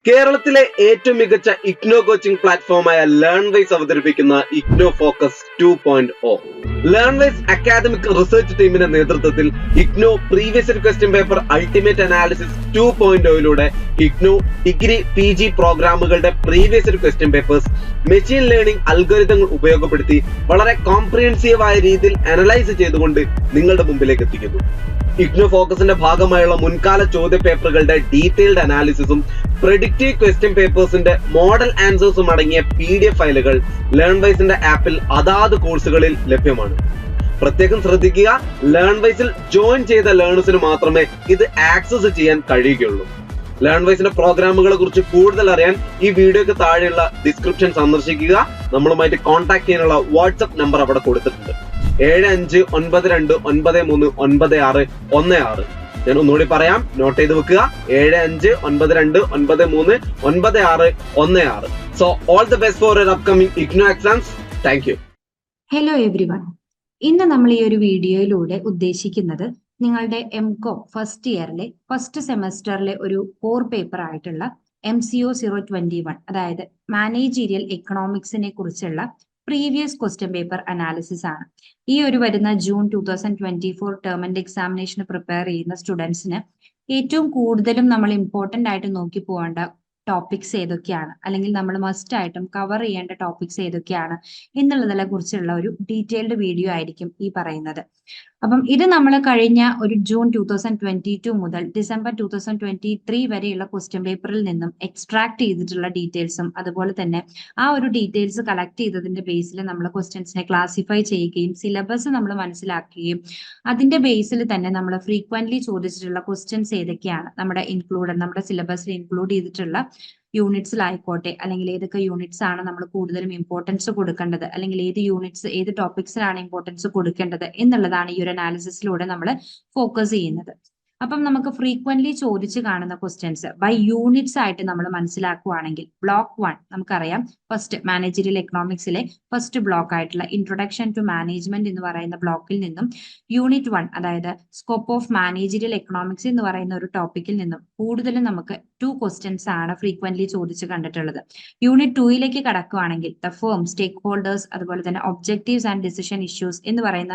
കേരളത്തിലെ ഏറ്റവും മികച്ച ഇഗ്നോ കോച്ചിംഗ് പ്ലാറ്റ്ഫോമായ ലേൺവൈസ് അവതരിപ്പിക്കുന്ന IGNOU focus 2.0. Learnwise academic research ടീമിന്റെ നേതൃത്വത്തിൽ IGNOU previous year question paper ultimate analysis 2.0യിലൂടെ ഇഗ്നോ ഡിഗ്രി PG പ്രോഗ്രാമുകളുടെ previous year question papers machine learning അൽഗോരിതങ്ങൾ ഉപയോഗപ്പെടുത്തി വളരെ കോംപ്രിഹെൻസീവ് ആയ രീതിയിൽ അനലൈസ് ചെയ്തുകൊണ്ട് നിങ്ങളുടെ മുമ്പിലേക്ക് എത്തിക്കുന്നു. ഇഗ്നോ ഫോക്കസിന്റെ ഭാഗമായുള്ള മുൻകാല ചോദ്യ പേപ്പറുകളുടെ ഡീറ്റെയിൽഡ് അനാലിസിസും പ്രെഡിക്റ്റീവ് ക്വസ്റ്റ്യൻ പേപ്പേഴ്സിന്റെ മോഡൽ ആൻസേഴ്സും അടങ്ങിയ PDF ഫയലുകൾ ലേൺവൈസിന്റെ ആപ്പിൽ അതാത് കോഴ്സുകളിൽ ലഭ്യമാണ്. പ്രത്യേകം ശ്രദ്ധിക്കുക, ലേൺവൈസിൽ ജോയിൻ ചെയ്ത ലേണേഴ്സിന് മാത്രമേ ഇത് ആക്സസ് ചെയ്യാൻ കഴിയുകയുള്ളൂ. ലേൺവൈസിന്റെ പ്രോഗ്രാമുകളെ കുറിച്ച് കൂടുതൽ അറിയാൻ ഈ വീഡിയോക്ക് താഴെയുള്ള ഡിസ്ക്രിപ്ഷൻ സന്ദർശിക്കുക. നമ്മളുമായിട്ട് കോൺടാക്ട് ചെയ്യാനുള്ള വാട്സ്ആപ്പ് നമ്പർ അവിടെ കൊടുത്തിട്ടുണ്ട്. 7592939616. ഞാൻ ഒന്നുകൂടി പറയാം, നോട്ട് ചെയ്ത് വെക്കുക. 7592939616. So all the best for your upcoming IGNOU exams. Thank you. Hello everyone. ഇന്ന് നമ്മൾ ഈ ഒരു വീഡിയോയിലൂടെ ഉദ്ദേശിക്കുന്നത് നിങ്ങളുടെ MCOM ഫസ്റ്റ് ഇയറിലെ ഫസ്റ്റ് സെമസ്റ്ററിലെ ഒരു കോർ പേപ്പർ ആയിട്ടുള്ള MCO 021, അതായത് മാനേജീരിയൽ എക്കണോമിക്സിനെ കുറിച്ചുള്ള പ്രീവിയസ് ക്വസ്റ്റ്യൻ പേപ്പർ അനാലിസിസ് ആണ്. ഈ ഒരു വരുന്ന ജൂൺ 2024 ടേം ആൻഡ് എക്സാമിനേഷന് പ്രിപ്പയർ ചെയ്യുന്ന സ്റ്റുഡൻസിന് ഏറ്റവും കൂടുതലും നമ്മൾ ഇമ്പോർട്ടന്റ് ആയിട്ട് നോക്കി പോകേണ്ട ടോപ്പിക്സ് ഏതൊക്കെയാണ്, അല്ലെങ്കിൽ നമ്മൾ മസ്റ്റ് ആയിട്ടും കവർ ചെയ്യേണ്ട ടോപ്പിക്സ് ഏതൊക്കെയാണ് എന്നുള്ളതിനെ കുറിച്ചുള്ള ഒരു ഡീറ്റെയിൽഡ് വീഡിയോ ആയിരിക്കും ഈ പറയുന്നത്. അപ്പം ഇത് നമ്മൾ കഴിഞ്ഞ ഒരു ജൂൺ 2022 മുതൽ ഡിസംബർ 2023 വരെയുള്ള ക്വസ്റ്റ്യൻ പേപ്പറിൽ നിന്നും എക്സ്ട്രാക്ട് ചെയ്തിട്ടുള്ള ഡീറ്റെയിൽസും അതുപോലെ തന്നെ ആ ഒരു ഡീറ്റെയിൽസ് കളക്ട് ചെയ്തതിന്റെ ബേസിൽ നമ്മൾ ക്വസ്റ്റ്യൻസിനെ ക്ലാസിഫൈ ചെയ്യുകയും സിലബസ് നമ്മൾ മനസ്സിലാക്കുകയും അതിന്റെ ബേസിൽ തന്നെ നമ്മൾ ഫ്രീക്വന്റ്ലി ചോദിച്ചിട്ടുള്ള ക്വസ്റ്റ്യൻസ് ഏതൊക്കെയാണ് നമ്മുടെ സിലബസിൽ ഇൻക്ലൂഡ് ചെയ്തിട്ടുള്ള യൂണിറ്റ്സിലായിക്കോട്ടെ, അല്ലെങ്കിൽ ഏതൊക്കെ യൂണിറ്റ്സ് ആണ് നമ്മൾ കൂടുതലും ഇമ്പോർട്ടൻസ് കൊടുക്കേണ്ടത്, അല്ലെങ്കിൽ ഏത് ടോപ്പിക്സിനാണ് ഇമ്പോർട്ടൻസ് കൊടുക്കേണ്ടത് എന്നുള്ളതാണ് ഈ ഒരു അനാലിസിസിലൂടെ നമ്മൾ ഫോക്കസ് ചെയ്യുന്നത്. അപ്പം നമുക്ക് ഫ്രീക്വന്റ്ലി ചോദിച്ചു കാണുന്ന ക്വസ്റ്റ്യൻസ് ബൈ യൂണിറ്റ്സ് ആയിട്ട് നമ്മൾ മനസ്സിലാക്കുകയാണെങ്കിൽ, ബ്ലോക്ക് 1 നമുക്കറിയാം, ഫസ്റ്റ് മാനേജറിയൽ എക്കണോമിക്സിലെ ഫസ്റ്റ് ബ്ലോക്ക് ആയിട്ടുള്ള ഇൻട്രൊഡക്ഷൻ ടു മാനേജ്മെന്റ് എന്ന് പറയുന്ന ബ്ലോക്കിൽ നിന്നും യൂണിറ്റ് 1, അതായത് സ്കോപ്പ് ഓഫ് മാനേജറിയൽ എക്കണോമിക്സ് എന്ന് പറയുന്ന ഒരു ടോപ്പിക്കിൽ നിന്നും കൂടുതലും നമുക്ക് 2 ക്വസ്റ്റ്യൻസ് ആണ് ഫ്രീക്വന്റ്ലി ചോദിച്ചു കണ്ടിട്ടുള്ളത്. യൂണിറ്റ് 2യിലേക്ക് കടക്കുകയാണെങ്കിൽ ദ ഫേം, സ്റ്റേക്ക് ഹോൾഡേഴ്സ്, അതുപോലെ തന്നെ ഒബ്ജക്റ്റീവ്സ് ആൻഡ് ഡിസിഷൻ ഇഷ്യൂസ് എന്ന് പറയുന്ന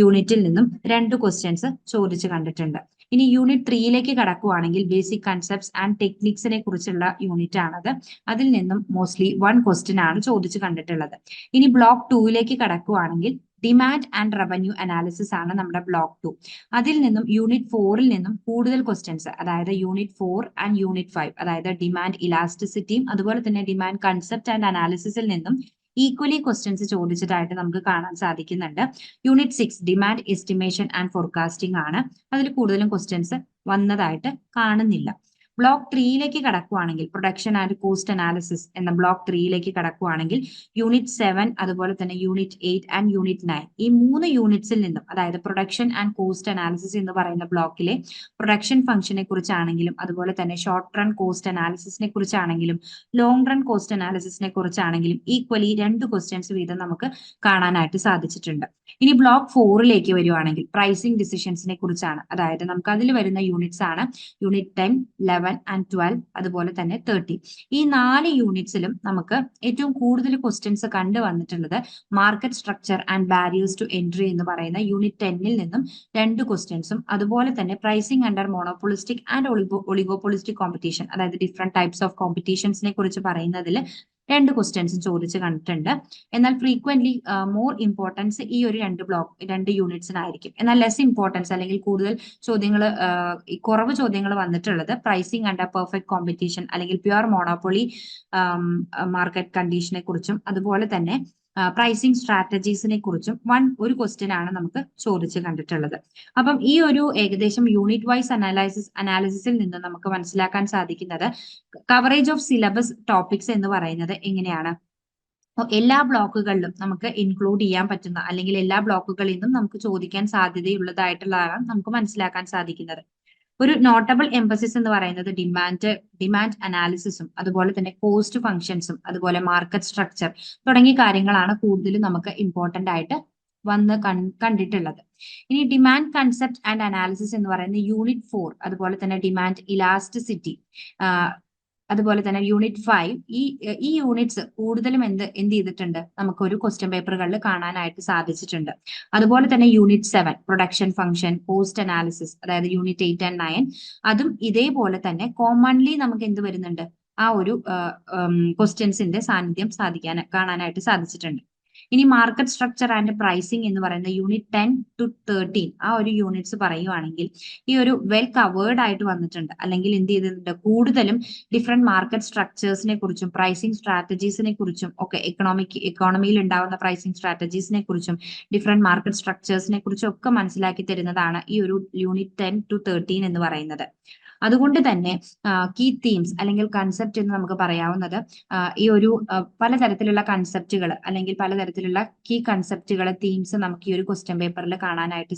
യൂണിറ്റിൽ നിന്നും 2 ക്വസ്റ്റ്യൻസ് ചോദിച്ചു കണ്ടിട്ടുണ്ട്. ഇനി യൂണിറ്റ് 3യിലേക്ക് കടക്കുകയാണെങ്കിൽ ബേസിക് കൺസെപ്റ്റ്സ് ആൻഡ് ടെക്നിക്സിനെ കുറിച്ചുള്ള യൂണിറ്റ് ആണത്. അതിൽ നിന്നും മോസ്റ്റ്ലി 1 ക്വസ്റ്റ്യൻ ആണ് ചോദിച്ചു കണ്ടിട്ടുള്ളത്. ഇനി ബ്ലോക്ക് 2യിലേക്ക് കടക്കുകയാണെങ്കിൽ ഡിമാൻഡ് ആൻഡ് റവന്യൂ അനാലിസിസ് ആണ് നമ്മുടെ ബ്ലോക്ക് 2. അതിൽ നിന്നും യൂണിറ്റ് 4ൽ നിന്നും കൂടുതൽ ക്വസ്റ്റ്യൻസ്, അതായത് യൂണിറ്റ് 4 ആൻഡ് യൂണിറ്റ് 5, അതായത് ഡിമാൻഡ് ഇലാസ്റ്റിസിറ്റിയും അതുപോലെ തന്നെ ഡിമാൻഡ് കൺസെപ്റ്റ് ആൻഡ് അനാലിസിസിൽ നിന്നും ഈക്വലി ക്വസ്റ്റ്യൻസ് ചോദിച്ചതായിട്ട് നമുക്ക് കാണാൻ സാധിക്കുന്നുണ്ട്. Unit 6 demand estimation and forecasting ആണ്. അതിൽ കൂടുതലും ക്വസ്റ്റ്യൻസ് വന്നതായിട്ട് കാണുന്നില്ല. ബ്ലോക്ക് 3യിലേക്ക് കടക്കുകയാണെങ്കിൽ പ്രൊഡക്ഷൻ ആൻഡ് കോസ്റ്റ് അനാലിസിസ് എന്ന ബ്ലോക്ക് 3യിലേക്ക് കടക്കുകയാണെങ്കിൽ യൂണിറ്റ് 7, അതുപോലെ തന്നെ യൂണിറ്റ് 8 ആൻഡ് യൂണിറ്റ് 9, ഈ 3 യൂണിറ്റ്സിൽ നിന്നും, അതായത് പ്രൊഡക്ഷൻ ആൻഡ് കോസ്റ്റ് അനാലിസിസ് എന്ന് പറയുന്ന ബ്ലോക്കിലെ പ്രൊഡക്ഷൻ ഫംഗ്ഷനെ കുറിച്ചാണെങ്കിലും അതുപോലെ തന്നെ ഷോർട്ട് റൺ കോസ്റ്റ് അനാലിസിസിനെ കുറിച്ചാണെങ്കിലും ലോങ് റൺ കോസ്റ്റ് അനാലിസിസിനെ കുറിച്ചാണെങ്കിലും ഈക്വലി 2 ക്വസ്റ്റ്യൻസ് വീതം നമുക്ക് കാണാനായിട്ട് സാധിച്ചിട്ടുണ്ട്. ഇനി ബ്ലോക്ക് 4ലേക്ക് വരുവാണെങ്കിൽ പ്രൈസിംഗ് ഡിസിഷൻസിനെ കുറിച്ചാണ്, അതായത് നമുക്ക് അതിൽ വരുന്ന യൂണിറ്റ്സ് ആണ് യൂണിറ്റ് 10, 11 and 12, അതുപോലെ തന്നെ 30. ഈ 4 യൂണിറ്റ്സിലും നമുക്ക് ഏറ്റവും കൂടുതൽ ക്വസ്റ്റ്യൻസ് കണ്ടു വന്നിട്ടുള്ളത് market structure and barriers to entry എന്ന് പറയുന്ന യൂണിറ്റ് 10ൽ നിന്നും 2 ക്വസ്റ്റ്യൻസും, അതുപോലെ തന്നെ pricing under monopolistic and oligopolistic competition, അതായത് ഡിഫറെന്റ് ടൈപ്സ് ഓഫ് കോമ്പറ്റീഷൻസിനെ കുറിച്ച് പറയുന്നതിൽ 2 ക്വസ്റ്റ്യൻസ് ചോദിച്ചു കണ്ടിട്ടുണ്ട്. എന്നാൽ ഫ്രീക്വന്റ്ലി മോർ ഇമ്പോർട്ടൻസ് ഈ ഒരു 2 യൂണിറ്റ്സിനായിരിക്കും. എന്നാൽ ലെസ് ഇമ്പോർട്ടൻസ്, അല്ലെങ്കിൽ കൂടുതൽ കുറവ് ചോദ്യങ്ങൾ വന്നിട്ടുള്ളത് പ്രൈസിംഗ് അണ്ടർ പെർഫെക്റ്റ് കോമ്പറ്റീഷൻ, അല്ലെങ്കിൽ പ്യുവർ മോണോപ്പൊളി മാർക്കറ്റ് കണ്ടീഷനെ കുറിച്ചും അതുപോലെ തന്നെ പ്രൈസിംഗ് സ്ട്രാറ്റജീസിനെ കുറിച്ചും ഒരു ക്വസ്റ്റ്യൻ ആണ് നമുക്ക് ചോദിച്ചു കണ്ടിട്ടുള്ളത്. അപ്പം ഈ ഒരു ഏകദേശം യൂണിറ്റ് വൈസ് അനാലിസിസിൽ നിന്ന് നമുക്ക് മനസ്സിലാക്കാൻ സാധിക്കുന്നത് കവറേജ് ഓഫ് സിലബസ് ടോപ്പിക്സ് എന്ന് പറയുന്നത് എങ്ങനെയാണ്. എല്ലാ ബ്ലോക്കുകളിലും നമുക്ക് ഇൻക്ലൂഡ് ചെയ്യാൻ പറ്റുന്ന, അല്ലെങ്കിൽ എല്ലാ ബ്ലോക്കുകളിൽ നിന്നും നമുക്ക് ചോദിക്കാൻ സാധ്യതയുള്ളതായിട്ടുള്ളതാണ് നമുക്ക് മനസ്സിലാക്കാൻ സാധിക്കുന്നത്. ഒരു നോട്ടബിൾ എംഫസിസ് എന്ന് പറയുന്നത് ഡിമാൻഡ് അനാലിസിസും അതുപോലെ തന്നെ കോസ്റ്റ് ഫംഗ്ഷൻസും അതുപോലെ മാർക്കറ്റ് സ്ട്രക്ചർ തുടങ്ങിയ കാര്യങ്ങളാണ് കൂടുതലും നമുക്ക് ഇമ്പോർട്ടന്റ് ആയിട്ട് കണ്ടിട്ടുള്ളത്. ഇനി ഡിമാൻഡ് കൺസെപ്റ്റ് ആൻഡ് അനാലിസിസ് എന്ന് പറയുന്ന യൂണിറ്റ് 4, അതുപോലെ തന്നെ ഡിമാൻഡ് ഇലാസ്റ്റിസിറ്റി, അതുപോലെ തന്നെ യൂണിറ്റ് 5 ഈ യൂണിറ്റ്സ് കൂടുതലും എന്ത് ചെയ്തിട്ടുണ്ട്, നമുക്കൊരു ക്വസ്റ്റ്യൻ പേപ്പറുകളിൽ കാണാനായിട്ട് സാധിച്ചിട്ടുണ്ട്. അതുപോലെ തന്നെ unit 7 production function, cost analysis, അതായത് യൂണിറ്റ് 8 ആൻഡ് 9 അതും ഇതേപോലെ തന്നെ കോമൺലി നമുക്ക് എന്ത് വരുന്നുണ്ട്, ആ ഒരു ക്വസ്റ്റ്യൻസിന്റെ സാന്നിധ്യം കാണാനായിട്ട് സാധിച്ചിട്ടുണ്ട്. ഇനി മാർക്കറ്റ് സ്ട്രക്ചർ ആൻഡ് പ്രൈസിംഗ് എന്ന് പറയുന്ന യൂണിറ്റ് 10 to 13 ആ ഒരു യൂണിറ്റ്സ് പറയുവാണെങ്കിൽ ഈ ഒരു വെൽ കവേർഡ് ആയിട്ട് വന്നിട്ടുണ്ട്. അല്ലെങ്കിൽ എന്ത് ചെയ്തിട്ടുണ്ട്, കൂടുതലും ഡിഫറെന്റ് മാർക്കറ്റ് സ്ട്രക്ചേഴ്സിനെ കുറിച്ചും പ്രൈസിംഗ് സ്ട്രാറ്റജീസിനെ കുറിച്ചും ഒക്കെ എക്കോണമിയിൽ ഉണ്ടാവുന്ന പ്രൈസിംഗ് സ്ട്രാറ്റജീസിനെ കുറിച്ചും ഡിഫറെന്റ് മാർക്കറ്റ് സ്ട്രക്ചേഴ്സിനെ കുറിച്ചും ഒക്കെ മനസ്സിലാക്കി തരുന്നതാണ് ഈ ഒരു യൂണിറ്റ് 10 to 13 എന്ന് പറയുന്നത്. അതുകൊണ്ട് തന്നെ കീ തീംസ് അല്ലെങ്കിൽ കൺസെപ്റ്റ് എന്ന് നമുക്ക് പറയാവുന്നത് ഈ ഒരു പലതരത്തിലുള്ള കൺസെപ്റ്റുകൾ അല്ലെങ്കിൽ പലതരത്തിലുള്ള കീ കൺസെപ്റ്റുകൾ, തീംസ് നമുക്ക് ഈ ഒരു ക്വസ്റ്റ്യൻ പേപ്പറിൽ കാണാനായിട്ട്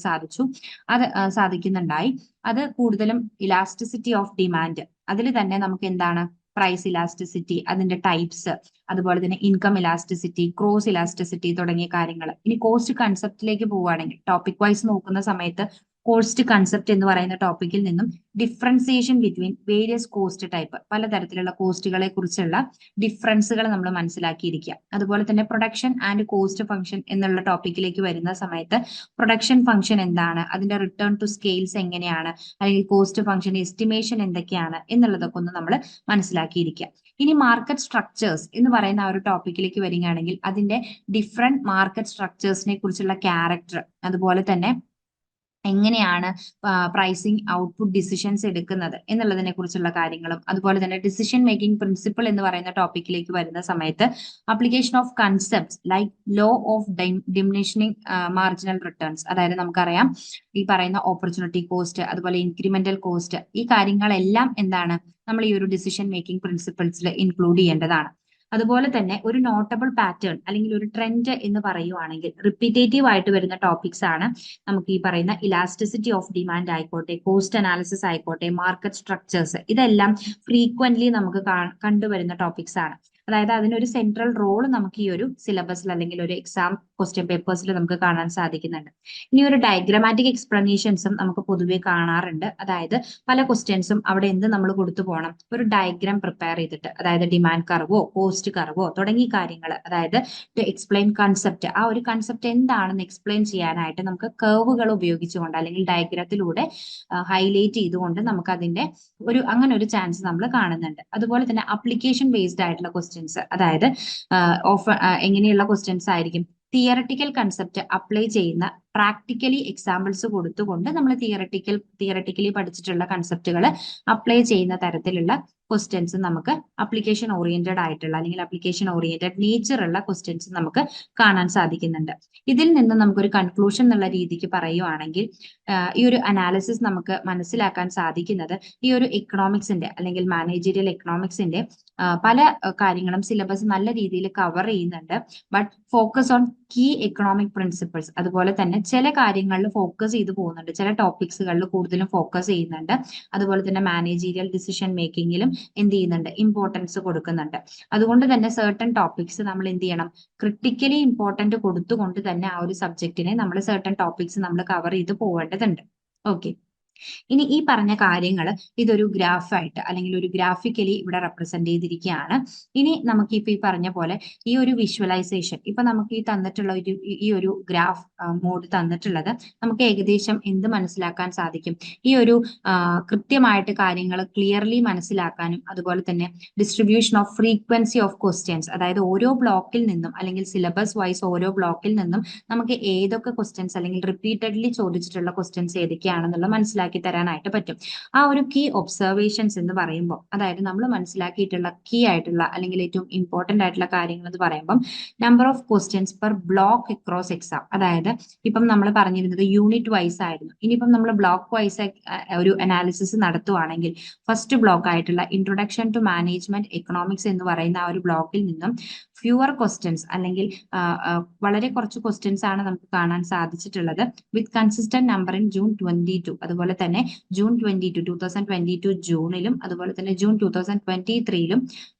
സാധിക്കുന്നുണ്ടായി. അത് കൂടുതലും ഇലാസ്റ്റിസിറ്റി ഓഫ് ഡിമാൻഡ്, അതിൽ തന്നെ നമുക്ക് എന്താണ് പ്രൈസ് ഇലാസ്റ്റിസിറ്റി, അതിന്റെ ടൈപ്സ്, അതുപോലെ തന്നെ ഇൻകം ഇലാസ്റ്റിസിറ്റി, ക്രോസ് ഇലാസ്റ്റിസിറ്റി തുടങ്ങിയ കാര്യങ്ങൾ. ഇനി കോസ്റ്റ് കൺസെപ്റ്റിലേക്ക് പോവുകയാണെങ്കിൽ ടോപ്പിക് വൈസ് നോക്കുന്ന സമയത്ത് കോസ്റ്റ് കൺസെപ്റ്റ് എന്ന് പറയുന്ന ടോപ്പിക്കിൽ നിന്നും differentiation between various cost type, പലതരത്തിലുള്ള കോസ്റ്റുകളെ കുറിച്ചുള്ള ഡിഫറൻസുകൾ നമ്മൾ മനസ്സിലാക്കിയിരിക്കുക. അതുപോലെ തന്നെ പ്രൊഡക്ഷൻ ആൻഡ് കോസ്റ്റ് ഫംഗ്ഷൻ എന്നുള്ള ടോപ്പിക്കിലേക്ക് വരുന്ന സമയത്ത് പ്രൊഡക്ഷൻ ഫംഗ്ഷൻ എന്താണ്, അതിന്റെ റിട്ടേൺ ടു സ്കെയിൽസ് എങ്ങനെയാണ്, അല്ലെങ്കിൽ കോസ്റ്റ് ഫംഗ്ഷൻ എസ്റ്റിമേഷൻ എന്തൊക്കെയാണ് എന്നുള്ളതൊക്കെ ഒന്ന് നമ്മൾ മനസ്സിലാക്കിയിരിക്കുക. ഇനി മാർക്കറ്റ് സ്ട്രക്ചേഴ്സ് എന്ന് പറയുന്ന ആ ഒരു ടോപ്പിക്കിലേക്ക് വരികയാണെങ്കിൽ അതിന്റെ ഡിഫറെന്റ് മാർക്കറ്റ് സ്ട്രക്ചേഴ്സിനെ കുറിച്ചുള്ള ക്യാരക്ടർ, അതുപോലെ തന്നെ എങ്ങനെയാണ് പ്രൈസിംഗ് ഔട്ട്പുട്ട് ഡിസിഷൻസ് എടുക്കുന്നത് എന്നുള്ളതിനെ കുറിച്ചുള്ള കാര്യങ്ങളും, അതുപോലെ തന്നെ ഡിസിഷൻ മേക്കിംഗ് പ്രിൻസിപ്പിൾ എന്ന് പറയുന്ന ടോപ്പിക്കിലേക്ക് വരുന്ന സമയത്ത് application of concepts like law of diminishing marginal returns, അതായത് നമുക്കറിയാം ഈ പറയുന്ന ഓപ്പർച്യൂണിറ്റി കോസ്റ്റ്, അതുപോലെ ഇൻക്രിമെന്റൽ കോസ്റ്റ്, ഈ കാര്യങ്ങളെല്ലാം എന്താണ് നമ്മൾ ഈ ഒരു ഡിസിഷൻ മേക്കിംഗ് പ്രിൻസിപ്പിൾസിൽ ഇൻക്ലൂഡ് ചെയ്യേണ്ടതാണ്. അതുപോലെ തന്നെ ഒരു നോട്ടബിൾ പാറ്റേൺ അല്ലെങ്കിൽ ഒരു ട്രെൻഡ് എന്ന് പറയുവാണെങ്കിൽ റിപ്പീറ്റേറ്റീവ് ആയിട്ട് വരുന്ന ടോപ്പിക്സ് ആണ് നമുക്ക് ഈ പറയുന്ന ഇലാസ്റ്റിസിറ്റി ഓഫ് ഡിമാൻഡ് ആയിക്കോട്ടെ, കോസ്റ്റ് അനാലിസിസ് ആയിക്കോട്ടെ, മാർക്കറ്റ് സ്ട്രക്ചേഴ്സ്, ഇതെല്ലാം ഫ്രീക്വന്റ്ലി നമുക്ക് കണ്ടുവരുന്ന ടോപ്പിക്സ് ആണ്. അതായത് അതിനൊരു സെൻട്രൽ റോൾ നമുക്ക് ഈ ഒരു സിലബസിൽ അല്ലെങ്കിൽ ഒരു എക്സാം ക്വസ്റ്റ്യൻ പേപ്പേഴ്സിൽ നമുക്ക് കാണാൻ സാധിക്കുന്നുണ്ട്. ഇനി ഒരു ഡയഗ്രമാറ്റിക് എക്സ്പ്ലനേഷൻസും നമുക്ക് പൊതുവെ കാണാറുണ്ട്. അതായത് പല ക്വസ്റ്റ്യൻസും അവിടെ എന്ത് നമ്മൾ കൊടുത്തു പോകണം, ഒരു ഡയഗ്രാം പ്രിപ്പയർ ചെയ്തിട്ട്, അതായത് ഡിമാൻഡ് കർവോ കോസ്റ്റ് കർവോ തുടങ്ങിയ കാര്യങ്ങൾ, അതായത് ടു എക്സ്പ്ലെയിൻ കൺസെപ്റ്റ്, ആ ഒരു കൺസെപ്റ്റ് എന്താണെന്ന് എക്സ്പ്ലെയിൻ ചെയ്യാനായിട്ട് നമുക്ക് കർവുകൾ ഉപയോഗിച്ചുകൊണ്ട് അല്ലെങ്കിൽ ഡയഗ്രത്തിലൂടെ ഹൈലൈറ്റ് ചെയ്തുകൊണ്ട് നമുക്ക് അതിന്റെ അങ്ങനെ ഒരു ചാൻസ് നമ്മൾ കാണുന്നുണ്ട്. അതുപോലെ തന്നെ അപ്ലിക്കേഷൻ ബേസ്ഡ് ആയിട്ടുള്ള ക്വസ്റ്റ്യൻസ്, അതായത് എങ്ങനെയുള്ള ക്വസ്റ്റ്യൻസ് ആയിരിക്കും, തിയറട്ടിക്കൽ കൺസെപ്റ്റ് അപ്ലൈ ചെയ്യുന്ന പ്രാക്ടിക്കലി എക്സാമ്പിൾസ് കൊടുത്തുകൊണ്ട് നമ്മൾ തിയറട്ടിക്കലി പഠിച്ചിട്ടുള്ള കൺസെപ്റ്റുകൾ അപ്ലൈ ചെയ്യുന്ന തരത്തിലുള്ള ക്വസ്റ്റ്യൻസ് നമുക്ക് അപ്ലിക്കേഷൻ ഓറിയന്റഡ് ആയിട്ടുള്ള അല്ലെങ്കിൽ അപ്ലിക്കേഷൻ ഓറിയന്റഡ് നേച്ചർ ഉള്ള ക്വസ്റ്റ്യൻസ് നമുക്ക് കാണാൻ സാധിക്കുന്നുണ്ട്. ഇതിൽ നിന്ന് നമുക്കൊരു കൺക്ലൂഷൻ എന്നുള്ള രീതിക്ക് പറയുവാണെങ്കിൽ ഈ ഒരു അനാലിസിസ് നമുക്ക് മനസ്സിലാക്കാൻ സാധിക്കുന്നത് ഈ ഒരു എക്കണോമിക്സിന്റെ അല്ലെങ്കിൽ മാനേജീരിയൽ എക്കണോമിക്സിന്റെ പല കാര്യങ്ങളും സിലബസ് നല്ല രീതിയിൽ കവർ ചെയ്യുന്നുണ്ട്. But focus on key economic principles, അതുപോലെ തന്നെ ചില കാര്യങ്ങളിൽ ഫോക്കസ് ചെയ്തു പോകുന്നുണ്ട്, ചില ടോപ്പിക്സുകളിൽ കൂടുതലും ഫോക്കസ് ചെയ്യുന്നുണ്ട്. അതുപോലെ തന്നെ മാനേജീരിയൽ ഡിസിഷൻ മേക്കിങ്ങിലും എന്ത് ചെയ്യുന്നുണ്ട്, ഇമ്പോർട്ടൻസ് കൊടുക്കുന്നുണ്ട്. അതുകൊണ്ട് തന്നെ സർട്ടൺ ടോപ്പിക്സ് നമ്മൾ എന്ത് ചെയ്യണം, ക്രിട്ടിക്കലി ഇമ്പോർട്ടന്റ് കൊടുത്തുകൊണ്ട് തന്നെ ആ ഒരു സബ്ജക്റ്റിനെ നമ്മൾ സർട്ടൺ ടോപ്പിക്സ് നമ്മൾ കവർ ചെയ്ത് പോവേണ്ടതുണ്ട്. ഓക്കെ, ഇനി ഈ പറഞ്ഞ കാര്യങ്ങൾ ഇതൊരു ഗ്രാഫായിട്ട് അല്ലെങ്കിൽ ഒരു ഗ്രാഫിക്കലി ഇവിടെ റെപ്രസെന്റ് ചെയ്തിരിക്കുകയാണ്. ഇനി നമുക്ക് ഇപ്പൊ ഈ പറഞ്ഞ പോലെ ഈ ഒരു വിഷ്വലൈസേഷൻ, ഇപ്പൊ നമുക്ക് ഈ തന്നിട്ടുള്ള ഈ ഒരു ഗ്രാഫ് മോഡ് തന്നിട്ടുള്ളത് നമുക്ക് ഏകദേശം എന്ത് മനസ്സിലാക്കാൻ സാധിക്കും, ഈ ഒരു കൃത്യമായിട്ട് കാര്യങ്ങൾ ക്ലിയർലി മനസ്സിലാക്കാനും, അതുപോലെ തന്നെ distribution of frequency of questions, അതായത് ഓരോ ബ്ലോക്കിൽ നിന്നും അല്ലെങ്കിൽ സിലബസ് വൈസ് ഓരോ ബ്ലോക്കിൽ നിന്നും നമുക്ക് ഏതൊക്കെ ക്വസ്റ്റ്യൻസ് അല്ലെങ്കിൽ റിപ്പീറ്റഡ്ലി ചോദിച്ചിട്ടുള്ള ക്വസ്റ്റ്യൻസ് ഏതൊക്കെയാണെന്നുള്ള മനസ്സിലാക്കി തരാനായിട്ട് പറ്റും. ആ ഒരു കീ ഒബ്സർവേഷൻസ് എന്ന് പറയുമ്പോൾ, അതായത് നമ്മൾ മനസ്സിലാക്കിയിട്ടുള്ള കീ ആയിട്ടുള്ള അല്ലെങ്കിൽ ഏറ്റവും ഇമ്പോർട്ടന്റ് ആയിട്ടുള്ള കാര്യങ്ങൾ എന്ന് പറയുമ്പോൾ number of questions per block across exam, അതായത് ഇപ്പം നമ്മൾ പറഞ്ഞിരുന്നത് യൂണിറ്റ് വൈസ് ആയിരുന്നു. ഇനിയിപ്പം നമ്മൾ ബ്ലോക്ക് വൈസ് ഒരു അനാലിസിസ് നടത്തുവാണെങ്കിൽ ഫസ്റ്റ് ബ്ലോക്ക് ആയിട്ടുള്ള ഇൻട്രൊഡക്ഷൻ ടു മാനേജ്മെന്റ് എക്കണോമിക്സ് എന്ന് പറയുന്ന ആ ഒരു ബ്ലോക്കിൽ നിന്നും ഫ്യൂവർ ക്വസ്റ്റ്യൻസ് അല്ലെങ്കിൽ വളരെ കുറച്ച് ക്വസ്റ്റ്യൻസ് ആണ് നമുക്ക് കാണാൻ സാധിച്ചിട്ടുള്ളത് വിത്ത് കൺസിസ്റ്റന്റ് നമ്പർ ഇൻ ജൂൺ 22. അതുപോലെ തന്നെ ജൂൺ 2022 ജൂണിലും അതുപോലെ തന്നെ ജൂൺ 2023ലും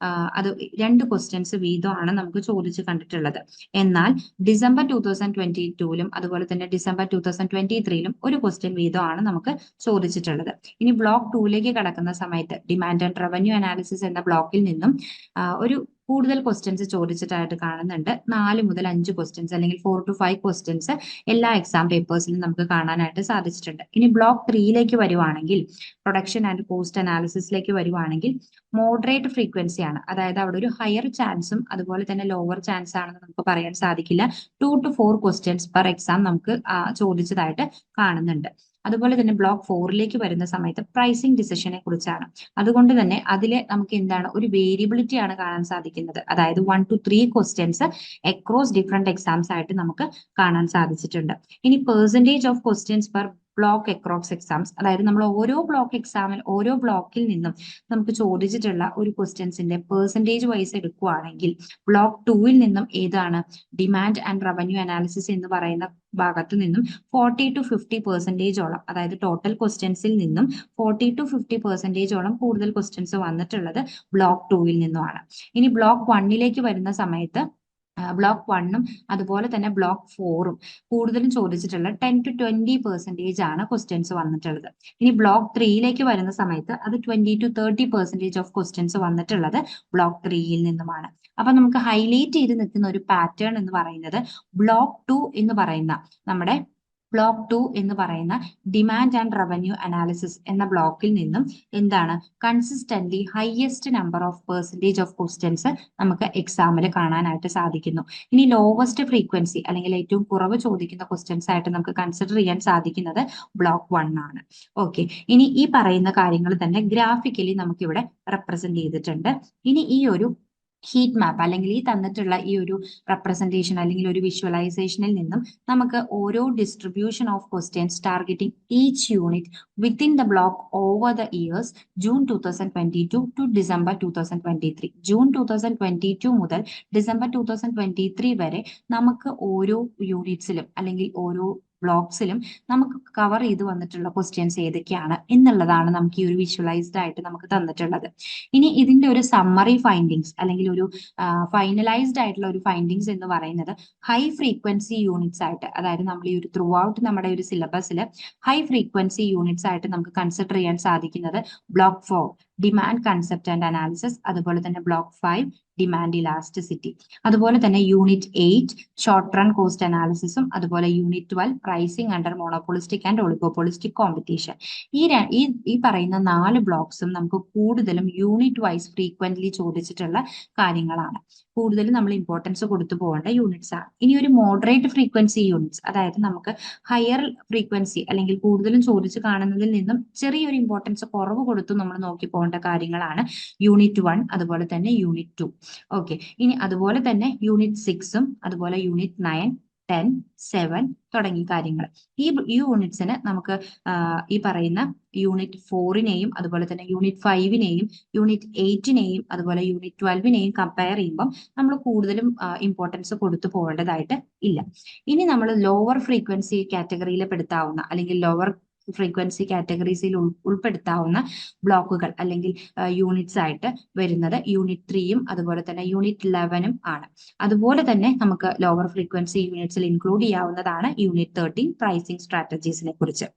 അത് 2 ക്വസ്റ്റ്യൻസ് വീതമാണ് നമുക്ക് ചോദിച്ചു കണ്ടിട്ടുള്ളത്. എന്നാൽ ഡിസംബർ 2022ലും അതുപോലെ തന്നെ ഡിസംബർ 2023ലും ഒരു ക്വസ്റ്റ്യൻ വീതമാണ് നമുക്ക് ചോദിച്ചിട്ടുള്ളത്. ഇനി ബ്ലോക്ക് 2ലേക്ക് കടക്കുന്ന സമയത്ത് ഡിമാൻഡ് ആൻഡ് റവന്യൂ അനാലിസിസ് എന്ന ബ്ലോക്കിൽ നിന്നും ഒരു കൂടുതൽ ക്വസ്റ്റ്യൻസ് ചോദിച്ചിട്ടായിട്ട് കാണുന്നുണ്ട്. 4 മുതൽ 5 ക്വസ്റ്റ്യൻസ് അല്ലെങ്കിൽ 4 to 5 ക്വസ്റ്റ്യൻസ് എല്ലാ എക്സാം പേപ്പേഴ്സിലും നമുക്ക് കാണാനായിട്ട് സാധിച്ചിട്ടുണ്ട്. ഇനി ബ്ലോക്ക് 3ലേക്ക് വരുവാണെങ്കിൽ പ്രൊഡക്ഷൻ ആൻഡ് കോസ്റ്റ് അനാലിസിസിലേക്ക് വരുവാണെങ്കിൽ മോഡറേറ്റ് ഫ്രീക്വൻസി ആണ്. അതായത് അവിടെ ഒരു ഹയർ ചാൻസും അതുപോലെ തന്നെ ലോവർ ചാൻസ് ആണെന്ന് നമുക്ക് പറയാൻ സാധിക്കില്ല. 2 to 4 ക്വസ്റ്റ്യൻസ് പെർ എക്സാം നമുക്ക് ചോദിച്ചതായിട്ട് കാണുന്നുണ്ട്. അതുപോലെ തന്നെ ബ്ലോക്ക് 4ലേക്ക് വരുന്ന സമയത്ത് പ്രൈസിംഗ് ഡിസിഷനെ കുറിച്ചാണ്. അതുകൊണ്ട് തന്നെ അതിൽ നമുക്ക് എന്താണ് ഒരു വേരിയബിലിറ്റി ആണ് കാണാൻ സാധിക്കുന്നത്. അതായത് 1 to 3 questions across different exams ആയിട്ട് നമുക്ക് കാണാൻ സാധിച്ചിട്ടുണ്ട്. ഇനി percentage of questions per block across exams, അതായത് നമ്മൾ ഓരോ ബ്ലോക്ക് എക്സാമിൽ ഓരോ ബ്ലോക്കിൽ നിന്നും നമുക്ക് ചോദിച്ചിട്ടുള്ള ഒരു ക്വസ്റ്റ്യൻസിന്റെ പെർസെന്റേജ് വൈസ് എടുക്കുകയാണെങ്കിൽ ബ്ലോക്ക് 2ൽ നിന്നും ഏതാണ് ഡിമാൻഡ് ആൻഡ് റവന്യൂ അനാലിസിസ് എന്ന് പറയുന്ന ഭാഗത്തു നിന്നും 40 to 50% അതായത് ടോട്ടൽ ക്വസ്റ്റ്യൻസിൽ നിന്നും 40 to 50% കൂടുതൽ ക്വസ്റ്റ്യൻസ് വന്നിട്ടുള്ളത് ബ്ലോക്ക് 2ൽ നിന്നുമാണ്. ഇനി ബ്ലോക്ക് 1ലേക്ക് വരുന്ന സമയത്ത് ബ്ലോക്ക് 1ഉം അതുപോലെ തന്നെ ബ്ലോക്ക് 4ഉം കൂടുതലും ചോദിച്ചിട്ടുള്ള 10 to 20% ആണ് ക്വസ്റ്റ്യൻസ് വന്നിട്ടുള്ളത്. ഇനി ബ്ലോക്ക് 3ലേക്ക് വരുന്ന സമയത്ത് അത് 20 to 30% ഓഫ് ക്വസ്റ്റ്യൻസ് വന്നിട്ടുള്ളത് ബ്ലോക്ക് 3ൽ നിന്നുമാണ്. അപ്പൊ നമുക്ക് ഹൈലൈറ്റ് ചെയ്ത് നിൽക്കുന്ന ഒരു പാറ്റേൺ എന്ന് പറയുന്നത് ബ്ലോക്ക് 2 എന്ന് പറയുന്ന നമ്മുടെ ബ്ലോക്ക് 2 എന്ന് പറയുന്ന ഡിമാൻഡ് ആൻഡ് റവന്യൂ അനാലിസിസ് എന്ന ബ്ലോക്കിൽ നിന്നും എന്താണ് consistently highest number of percentage of questions നമുക്ക് എക്സാമിൽ കാണാനായിട്ട് സാധിക്കുന്നു. ഇനി ലോവസ്റ്റ് ഫ്രീക്വൻസി അല്ലെങ്കിൽ ഏറ്റവും കുറവ് ചോദിക്കുന്ന ക്വസ്റ്റ്യൻസ് ആയിട്ട് നമുക്ക് കൺസിഡർ ചെയ്യാൻ സാധിക്കുന്നത് ബ്ലോക്ക് 1 ആണ്. ഓക്കെ, ഇനി ഈ പറയുന്ന കാര്യങ്ങൾ തന്നെ ഗ്രാഫിക്കലി നമുക്ക് ഇവിടെ റെപ്രസെന്റ് ചെയ്തിട്ടുണ്ട്. ഇനി ഈ ഒരു ഹീറ്റ് മാപ്പ് അല്ലെങ്കിൽ ഈ തന്നിട്ടുള്ള ഈ ഒരു റെപ്രസെന്റേഷൻ അല്ലെങ്കിൽ ഒരു വിഷ്വലൈസേഷനിൽ നിന്നും നമുക്ക് ഓരോ distribution of questions targeting each unit within the block over the years June 2022 to December 2023. June 2022 മുതൽ ഡിസംബർ 2023 വരെ നമുക്ക് ഓരോ യൂണിറ്റ്സിലും അല്ലെങ്കിൽ ഓരോ ബ്ലോക്സിലും നമുക്ക് കവർ ചെയ്ത് വന്നിട്ടുള്ള ക്വസ്റ്റ്യൻസ് ഏതൊക്കെയാണ് എന്നുള്ളതാണ് നമുക്ക് ഈ ഒരു വിഷ്വലൈസ്ഡ് ആയിട്ട് നമുക്ക് തന്നിട്ടുള്ളത്. ഇനി ഇതിന്റെ ഒരു സമ്മറി ഫൈൻഡിങ്സ് അല്ലെങ്കിൽ ഒരു ഫൈനലൈസ്ഡ് ആയിട്ടുള്ള ഒരു ഫൈൻഡിങ്സ് എന്ന് പറയുന്നത് ഹൈ ഫ്രീക്വൻസി യൂണിറ്റ്സ് ആയിട്ട്, അതായത് നമ്മൾ ഈ ഒരു ത്രൂ ഔട്ട് നമ്മുടെ ഒരു സിലബസിൽ ഹൈ ഫ്രീക്വൻസി യൂണിറ്റ്സ് ആയിട്ട് നമുക്ക് കൺസിഡർ ചെയ്യാൻ സാധിക്കുന്നത് block 4 demand concept and analysis, അതുപോലെ തന്നെ ബ്ലോക്ക് 5 ഡിമാൻഡ് ഇലാസ്റ്റിസിറ്റി, അതുപോലെ തന്നെ യൂണിറ്റ് 8 ഷോർട്ട് റൺ കോസ്റ്റ് അനാലിസിസും, അതുപോലെ unit 12 pricing under monopolistic and oligopolistic competition. ഈ പറയുന്ന 4 ബ്ലോക്സും നമുക്ക് കൂടുതലും യൂണിറ്റ് വൈസ് ഫ്രീക്വന്റ്ലി ചോദിച്ചിട്ടുള്ള കാര്യങ്ങളാണ്. കൂടുതലും നമ്മൾ ഇമ്പോർട്ടൻസ് കൊടുത്തു പോകേണ്ട യൂണിറ്റ്സ് ആണ്. ഇനി ഒരു മോഡറേറ്റ് ഫ്രീക്വൻസി യൂണിറ്റ്സ്, അതായത് നമുക്ക് ഹയർ ഫ്രീക്വൻസി അല്ലെങ്കിൽ കൂടുതലും ചോദിച്ചു കാണുന്നതിൽ നിന്നും ചെറിയൊരു ഇമ്പോർട്ടൻസ് കുറവ് കൊടുത്തു നമ്മൾ നോക്കി പോകേണ്ട കാര്യങ്ങളാണ് യൂണിറ്റ് 1 അതുപോലെ തന്നെ യൂണിറ്റ് 2. ഓക്കെ, ഇനി അതുപോലെ തന്നെ യൂണിറ്റ് 6ഉം അതുപോലെ യൂണിറ്റ് 9, 10, 7 തുടങ്ങിയ കാര്യങ്ങൾ. ഈ യൂണിറ്റ്സിന് നമുക്ക് ഈ പറയുന്ന യൂണിറ്റ് 4നെയും അതുപോലെ തന്നെ യൂണിറ്റ് 5നെയും യൂണിറ്റ് 8നെയും അതുപോലെ യൂണിറ്റ് 12നെയും കമ്പയർ ചെയ്യുമ്പോൾ നമ്മൾ കൂടുതലും ഇമ്പോർട്ടൻസ് കൊടുത്തു പോകേണ്ടതായിട്ട് ഇല്ല. ഇനി നമ്മൾ ലോവർ ഫ്രീക്വൻസി കാറ്റഗറിയിൽ പെടുത്താവുന്ന അല്ലെങ്കിൽ ലോവർ ഫ്രീക്വൻസി കാറ്റഗറീസിൽ ഉൾപ്പെടുത്താവുന്ന ബ്ലോക്കുകൾ അല്ലെങ്കിൽ യൂണിറ്റ്സ് ആയിട്ട് വരുന്നത് യൂണിറ്റ് 3ഉം അതുപോലെ തന്നെ യൂണിറ്റ് 11ഉം ആണ്. അതുപോലെ തന്നെ നമുക്ക് ലോവർ ഫ്രീക്വൻസി യൂണിറ്റ്സിൽ ഇൻക്ലൂഡ് ചെയ്യാവുന്നതാണ് യൂണിറ്റ് 13 പ്രൈസിംഗ് സ്ട്രാറ്റജീസിനെ കുറിച്ച്.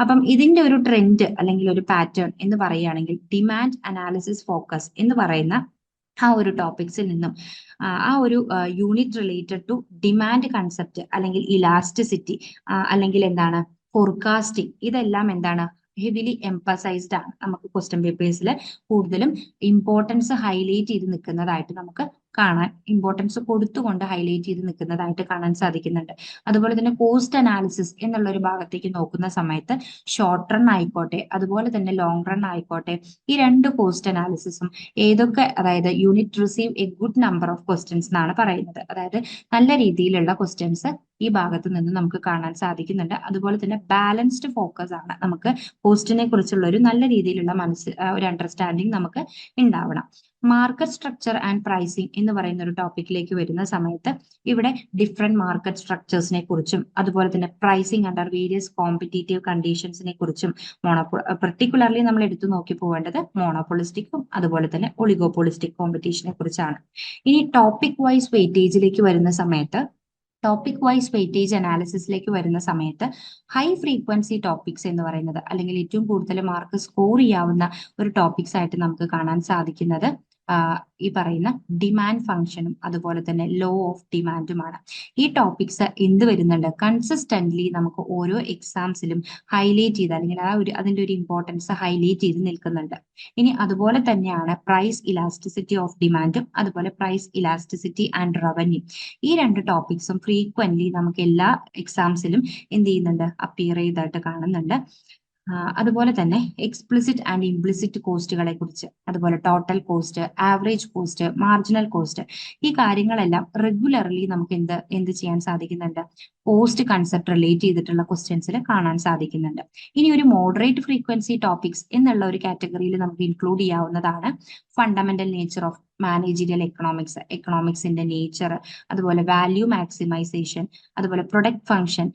അപ്പം ഇതിന്റെ ഒരു ട്രെൻഡ് അല്ലെങ്കിൽ ഒരു പാറ്റേൺ എന്ന് പറയുകയാണെങ്കിൽ ഡിമാൻഡ് അനാലിസിസ് ഫോക്കസ് എന്ന് പറയുന്ന ആ ഒരു ടോപ്പിക്സിൽ നിന്നും ആ ഒരു unit related to demand concept അല്ലെങ്കിൽ ഇലാസ്റ്റിസിറ്റി അല്ലെങ്കിൽ എന്താണ് ഫോർകാസ്റ്റിംഗ്, ഇതെല്ലാം എന്താണ് ഹെവിലി എംഫസൈസ്ഡ് ആണ്. നമുക്ക് ക്വസ്റ്റ്യൻ പേപ്പേഴ്സിൽ കൂടുതലും ഇമ്പോർട്ടൻസ് ഹൈലൈറ്റ് ചെയ്ത് നിൽക്കുന്നതായിട്ട് നമുക്ക് കാണാൻ, ഇമ്പോർട്ടൻസ് കൊടുത്തുകൊണ്ട് ഹൈലൈറ്റ് ചെയ്ത് നിൽക്കുന്നതായിട്ട് കാണാൻ സാധിക്കുന്നുണ്ട്. അതുപോലെ തന്നെ കോസ്റ്റ് അനാലിസിസ് എന്നുള്ള ഒരു ഭാഗത്തേക്ക് നോക്കുന്ന സമയത്ത് ഷോർട്ട് റൺ ആയിക്കോട്ടെ അതുപോലെ തന്നെ ലോങ് റൺ ആയിക്കോട്ടെ, ഈ 2 കോസ്റ്റ് അനാലിസിസും ഏതൊക്കെ, അതായത് unit receive A good number of questions എന്നാണ് പറയുന്നത്. അതായത് നല്ല രീതിയിലുള്ള ക്വസ്റ്റ്യൻസ് ഈ ഭാഗത്ത് നിന്ന് നമുക്ക് കാണാൻ സാധിക്കുന്നുണ്ട്. അതുപോലെ തന്നെ ബാലൻസ്ഡ് ഫോക്കസ് ആണ്. നമുക്ക് കോസ്റ്റിനെ കുറിച്ചുള്ള ഒരു നല്ല രീതിയിലുള്ള ഒരു അണ്ടർസ്റ്റാൻഡിങ് നമുക്ക് ഉണ്ടാവണം. മാർക്കറ്റ് സ്ട്രക്ചർ ആൻഡ് പ്രൈസിംഗ് എന്ന് പറയുന്ന ഒരു ടോപ്പിക്കിലേക്ക് വരുന്ന സമയത്ത് ഇവിടെ ഡിഫറെന്റ് മാർക്കറ്റ് സ്ട്രക്ചേഴ്സിനെ കുറിച്ചും അതുപോലെ തന്നെ പ്രൈസിംഗ് അണ്ടർ വേരിയസ് കോമ്പറ്റീറ്റീവ് കണ്ടീഷൻസിനെ കുറിച്ചും പെർട്ടിക്കുലർലി നമ്മൾ എടുത്തു നോക്കി പോവേണ്ടത് മോണോപോളിസ്റ്റിക്കും അതുപോലെ തന്നെ ഒളിഗോപോളിസ്റ്റിക് കോമ്പറ്റീഷനെ കുറിച്ചാണ്. ഇനി ടോപ്പിക് വൈസ് വെയിറ്റേജിലേക്ക് വരുന്ന സമയത്ത് ടോപ്പിക് വൈസ് വെയിറ്റേജ് അനാലിസിസിലേക്ക് വരുന്ന സമയത്ത് ഹൈ ഫ്രീക്വൻസി ടോപ്പിക്സ് എന്ന് പറയുന്നത് അല്ലെങ്കിൽ ഏറ്റവും കൂടുതൽ മാർക്ക് സ്കോർ ചെയ്യാവുന്ന ഒരു ടോപ്പിക്സ് ആയിട്ട് നമുക്ക് കാണാൻ സാധിക്കുന്നത് ഈ പറയുന്ന ഡിമാൻഡ് ഫംഗ്ഷനും അതുപോലെ തന്നെ ലോ ഓഫ് ഡിമാൻഡുമാണ്. ഈ ടോപ്പിക്സ് എന്ത് വരുന്നുണ്ട്, കൺസിസ്റ്റന്റ്ലി നമുക്ക് ഓരോ എക്സാംസിലും ഹൈലൈറ്റ് ചെയ്ത് അല്ലെങ്കിൽ അതിന്റെ ഒരു ഇമ്പോർട്ടൻസ് ഹൈലൈറ്റ് ചെയ്ത് നിൽക്കുന്നുണ്ട്. ഇനി അതുപോലെ തന്നെയാണ് പ്രൈസ് ഇലാസ്റ്റിസിറ്റി ഓഫ് ഡിമാൻഡും അതുപോലെ പ്രൈസ് ഇലാസ്റ്റിസിറ്റി ആൻഡ് റവന്യൂ. ഈ രണ്ട് ടോപ്പിക്സും ഫ്രീക്വന്റ്ലി നമുക്ക് എല്ലാ എക്സാംസിലും എന്ത് ചെയ്യുന്നുണ്ട്, അപ്പിയർ ചെയ്തായിട്ട് കാണുന്നുണ്ട്. അതുപോലെ തന്നെ എക്സ്പ്ലിസിറ്റ് ആൻഡ് ഇംപ്ലിസിറ്റ് കോസ്റ്റുകളെ കുറിച്ച്, അതുപോലെ total cost, average cost, marginal cost, ഈ കാര്യങ്ങളെല്ലാം റെഗുലർലി നമുക്ക് എന്ത് ചെയ്യാൻ സാധിക്കുന്നുണ്ട്, കോസ്റ്റ് കൺസെപ്റ്റ് റിലേറ്റ് ചെയ്തിട്ടുള്ള ക്വസ്റ്റ്യൻസിൽ കാണാൻ സാധിക്കുന്നുണ്ട്. ഇനി ഒരു മോഡറേറ്റ് ഫ്രീക്വൻസി ടോപ്പിക്സ് എന്നുള്ള ഒരു കാറ്റഗറിയിൽ നമുക്ക് ഇൻക്ലൂഡ് ചെയ്യാവുന്നതാണ് fundamental nature of managerial economics, എക്കണോമിക്സിന്റെ നേച്ചർ, അതുപോലെ വാല്യൂ മാക്സിമൈസേഷൻ, അതുപോലെ പ്രൊഡക്റ്റ് ഫംഗ്ഷൻ,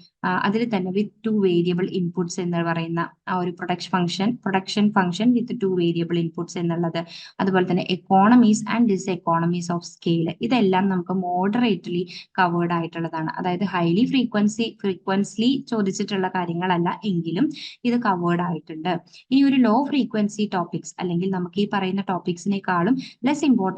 അതിൽ തന്നെ വിത്ത് 2 വേരിയബിൾ ഇൻപുട്സ് എന്ന് പറയുന്ന ആ ഒരു production function with 2 variable inputs എന്നുള്ളത്, അതുപോലെ തന്നെ economies and diseconomies of scale, ഇതെല്ലാം നമുക്ക് മോഡറേറ്റ്ലി കവേർഡ് ആയിട്ടുള്ളതാണ്. അതായത് ഹൈലി ഫ്രീക്വൻസ്ലി ചോദിച്ചിട്ടുള്ള കാര്യങ്ങളല്ല എങ്കിലും ഇത് കവേർഡ് ആയിട്ടുണ്ട്. ഇനി ഒരു ലോ ഫ്രീക്വൻസി ടോപ്പിക്സ് അല്ലെങ്കിൽ നമുക്ക് ഈ പറയുന്ന ടോപ്പിക്സിനേക്കാളും ലെസ് ഇമ്പോർട്ടൻസ്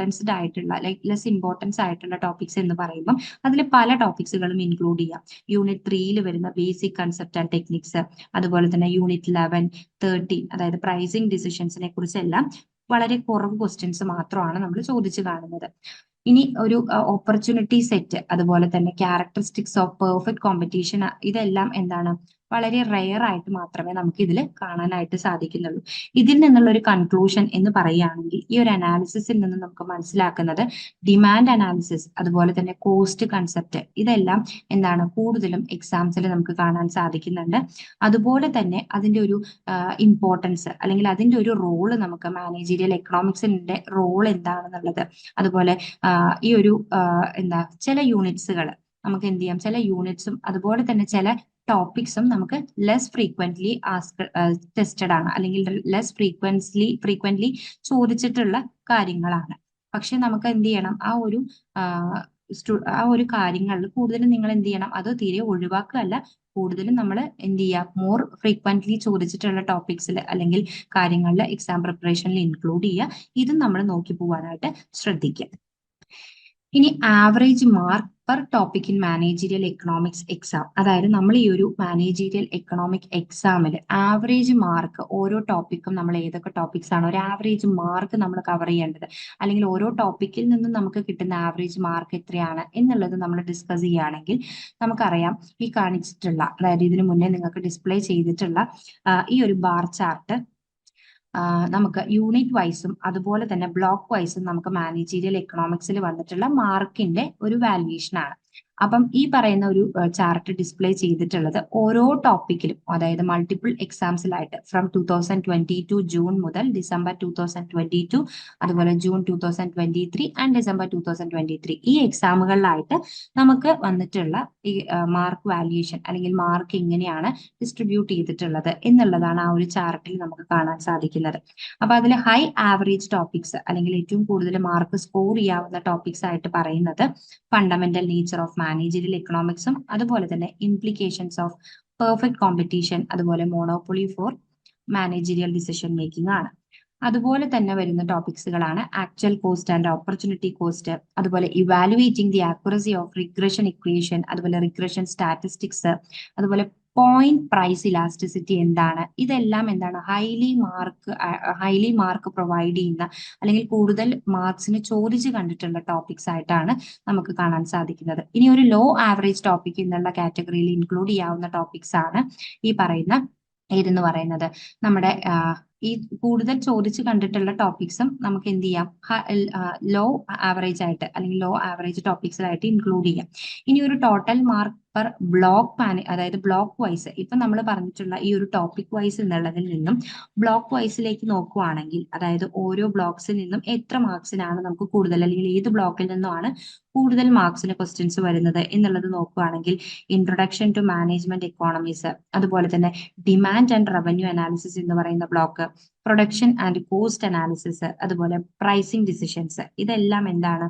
ആയിട്ടുള്ള ടോപ്പിക്സ് എന്ന് പറയുമ്പോൾ അതിൽ പല ടോപ്പിക്സുകളും ഇൻക്ലൂഡ് ചെയ്യാം. യൂണിറ്റ് 3 വരുന്ന ബേസിക് കൺസെപ്റ്റ് ആൻഡ് ടെക്നിക്സ്, അതുപോലെ തന്നെ യൂണിറ്റ് 11, 13 അതായത് പ്രൈസിംഗ് ഡിസിഷൻസിനെ കുറിച്ചെല്ലാം വളരെ കുറവ് ക്വസ്റ്റ്യൻസ് മാത്രമാണ് നമ്മൾ ചോദിച്ചു കാണുന്നത്. ഇനി ഒരു ഓപ്പർച്യൂണിറ്റി സെറ്റ്, അതുപോലെ തന്നെ ക്യാരക്ടറിസ്റ്റിക്സ് ഓഫ് പെർഫെക്റ്റ് കോമ്പറ്റീഷൻ, ഇതെല്ലാം എന്താണ്, വളരെ റെയർ ആയിട്ട് മാത്രമേ നമുക്ക് ഇതിൽ കാണാനായിട്ട് സാധിക്കുന്നുള്ളൂ. ഇതിൽ നിന്നുള്ള ഒരു കൺക്ലൂഷൻ എന്ന് പറയുകയാണെങ്കിൽ ഈ ഒരു അനാലിസിസിൽ നിന്ന് നമുക്ക് മനസ്സിലാക്കുന്നത് ഡിമാൻഡ് അനാലിസിസ്, അതുപോലെ തന്നെ കോസ്റ്റ് കൺസെപ്റ്റ്, ഇതെല്ലാം എന്താണ് കൂടുതലും എക്സാംസിൽ നമുക്ക് കാണാൻ സാധിക്കുന്നുണ്ട്. അതുപോലെ തന്നെ അതിന്റെ ഒരു ഇമ്പോർട്ടൻസ് അല്ലെങ്കിൽ അതിന്റെ ഒരു റോള് നമുക്ക് മാനേജീരിയൽ എക്കണോമിക്സിന്റെ റോൾ എന്താണെന്നുള്ളത്, അതുപോലെ ഈ ഒരു ചില യൂണിറ്റ്സുകൾ നമുക്ക് എന്ത് ചെയ്യാം, ചില യൂണിറ്റ്സും അതുപോലെ തന്നെ ചില ടോപ്പിക്സും നമുക്ക് ലെസ് ഫ്രീക്വന്റ്ലി ടെസ്റ്റഡ് ആണ് അല്ലെങ്കിൽ ലെസ് ഫ്രീക്വന്റ്ലി ചോദിച്ചിട്ടുള്ള കാര്യങ്ങളാണ്. പക്ഷെ നമുക്ക് എന്ത് ചെയ്യണം, ആ ഒരു കാര്യങ്ങളിൽ കൂടുതലും നിങ്ങൾ എന്ത് ചെയ്യണം, അത് തീരെ ഒഴിവാക്കുകയല്ല, കൂടുതലും നമ്മൾ എന്ത് ചെയ്യുക, മോർ ഫ്രീക്വന്റ്ലി ചോദിച്ചിട്ടുള്ള ടോപ്പിക്സിൽ അല്ലെങ്കിൽ കാര്യങ്ങളിൽ എക്സാം പ്രിപ്പറേഷനിൽ ഇൻക്ലൂഡ് ചെയ്യുക. ഇതും നമ്മൾ നോക്കി പോകാനായിട്ട് ശ്രദ്ധിക്കുക. ഇനി average mark per topic in managerial economics exam, അതായത് നമ്മൾ ഈ ഒരു മാനേജീരിയൽ എക്കണോമിക് എക്സാമിൽ ആവറേജ് മാർക്ക് ഓരോ ടോപ്പിക്കും നമ്മൾ ഏതൊക്കെ ടോപ്പിക്സ് ആണ് ഒരു ആവറേജ് മാർക്ക് നമ്മൾ കവർ ചെയ്യേണ്ടത്, അല്ലെങ്കിൽ ഓരോ ടോപ്പിക്കിൽ നിന്നും നമുക്ക് കിട്ടുന്ന ആവറേജ് മാർക്ക് എത്രയാണ് എന്നുള്ളത് നമ്മൾ ഡിസ്കസ് ചെയ്യുകയാണെങ്കിൽ നമുക്കറിയാം, ഈ കാണിച്ചിട്ടുള്ള അതായത് ഇതിനു മുന്നേ നിങ്ങൾക്ക് ഡിസ്പ്ലേ ചെയ്തിട്ടുള്ള ഈ ഒരു ബാർ ചാർട്ട് നമുക്ക് യൂണിറ്റ് വൈസും അതുപോലെ തന്നെ ബ്ലോക്ക് വൈസും നമുക്ക് മാനേജീരിയൽ എക്കണോമിക്സിൽ വന്നിട്ടുള്ള മാർക്കിന്റെ ഒരു വാല്യുവേഷൻ ആണ്. അപ്പം ഈ പറയുന്ന ഒരു ചാർട്ട് ഡിസ്പ്ലേ ചെയ്തിട്ടുള്ളത് ഓരോ ടോപ്പിക്കിലും, അതായത് മൾട്ടിപ്പിൾ എക്സാംസിലായിട്ട് ഫ്രം 2022 ജൂൺ മുതൽ ഡിസംബർ 2022, അതുപോലെ ജൂൺ 2023 ആൻഡ് ഡിസംബർ 2023 ഈ എക്സാമുകളിലായിട്ട് നമുക്ക് വന്നിട്ടുള്ള ഈ മാർക്ക് വാല്യുവേഷൻ അല്ലെങ്കിൽ മാർക്ക് എങ്ങനെയാണ് ഡിസ്ട്രിബ്യൂട്ട് ചെയ്തിട്ടുള്ളത് എന്നുള്ളതാണ് ആ ഒരു ചാർട്ടിൽ നമുക്ക് കാണാൻ സാധിക്കുന്നത്. അപ്പൊ അതിൽ ഹൈ ആവറേജ് ടോപ്പിക്സ് അല്ലെങ്കിൽ ഏറ്റവും കൂടുതൽ മാർക്ക് സ്കോർ ചെയ്യാവുന്ന ടോപ്പിക്സ് ആയിട്ട് പറയുന്നത് ഫണ്ടമെന്റൽ നേച്ചർ ഓഫ് മാനേജീരിയൽ എക്കണോമിക്സും അതുപോലെ തന്നെ ഇംപ്ലിക്കേഷൻസ് ഓഫ് പെർഫെക്റ്റ് കോമ്പറ്റീഷൻ, അതുപോലെ monopoly for managerial decision making ആണ്. അതുപോലെ തന്നെ വരുന്ന ടോപ്പിക്സുകളാണ് actual cost and opportunity cost, അതുപോലെ evaluating the accuracy of regression equation, അതുപോലെ റിഗ്രഷൻ സ്റ്റാറ്റിസ്റ്റിക്സ്, അതുപോലെ പോയിന്റ് പ്രൈസ് ഇലാസ്റ്റിസിറ്റി എന്താണ്, ഇതെല്ലാം എന്താണ് ഹൈലി മാർക്ക് പ്രൊവൈഡ് ചെയ്യുന്ന അല്ലെങ്കിൽ കൂടുതൽ മാർക്സിന് ചോദിച്ചു കണ്ടിട്ടുള്ള ടോപ്പിക്സ് ആയിട്ടാണ് നമുക്ക് കാണാൻ സാധിക്കുന്നത്. ഇനി ഒരു ലോ ആവറേജ് ടോപ്പിക് എന്നുള്ള കാറ്റഗറിയിൽ ഇൻക്ലൂഡ് ചെയ്യാവുന്ന ടോപ്പിക്സ് ആണ് ഈ പറയുന്ന ഏതെന്ന് പറയുന്നത് നമ്മുടെ ഈ കൂടുതൽ ചോദിച്ചു കണ്ടിട്ടുള്ള ടോപ്പിക്സും നമുക്ക് എന്ത് ചെയ്യാം, ലോ ആവറേജ് ആയിട്ട് അല്ലെങ്കിൽ ലോ ആവറേജ് ടോപ്പിക്സിലായിട്ട് ഇൻക്ലൂഡ് ചെയ്യാം. ഇനി ഒരു ടോട്ടൽ മാർക്ക് പെർ ബ്ലോക്ക് അതായത് ബ്ലോക്ക് വൈസ് ഇപ്പൊ നമ്മൾ പറഞ്ഞിട്ടുള്ള ഈ ഒരു ടോപ്പിക് വൈസ് എന്നുള്ളതിൽ നിന്നും ബ്ലോക്ക് വൈസിലേക്ക് നോക്കുവാണെങ്കിൽ, അതായത് ഓരോ ബ്ലോക്സിൽ നിന്നും എത്ര മാർക്സിനാണ് നമുക്ക് കൂടുതൽ, അല്ലെങ്കിൽ ഏത് ബ്ലോക്കിൽ നിന്നുമാണ് കൂടുതൽ മാർക്സിന് ക്വസ്റ്റ്യൻസ് വരുന്നത് എന്നുള്ളത് നോക്കുകയാണെങ്കിൽ, ഇൻട്രൊഡക്ഷൻ ടു മാനേജ്മെന്റ് എക്കോണമീസ്, അതുപോലെ തന്നെ ഡിമാൻഡ് ആൻഡ് റവന്യൂ അനാലിസിസ് എന്ന് പറയുന്ന block, production and cost analysis, അതുപോലെ പ്രൈസിംഗ് ഡിസിഷൻസ്, ഇതെല്ലാം എന്താണ്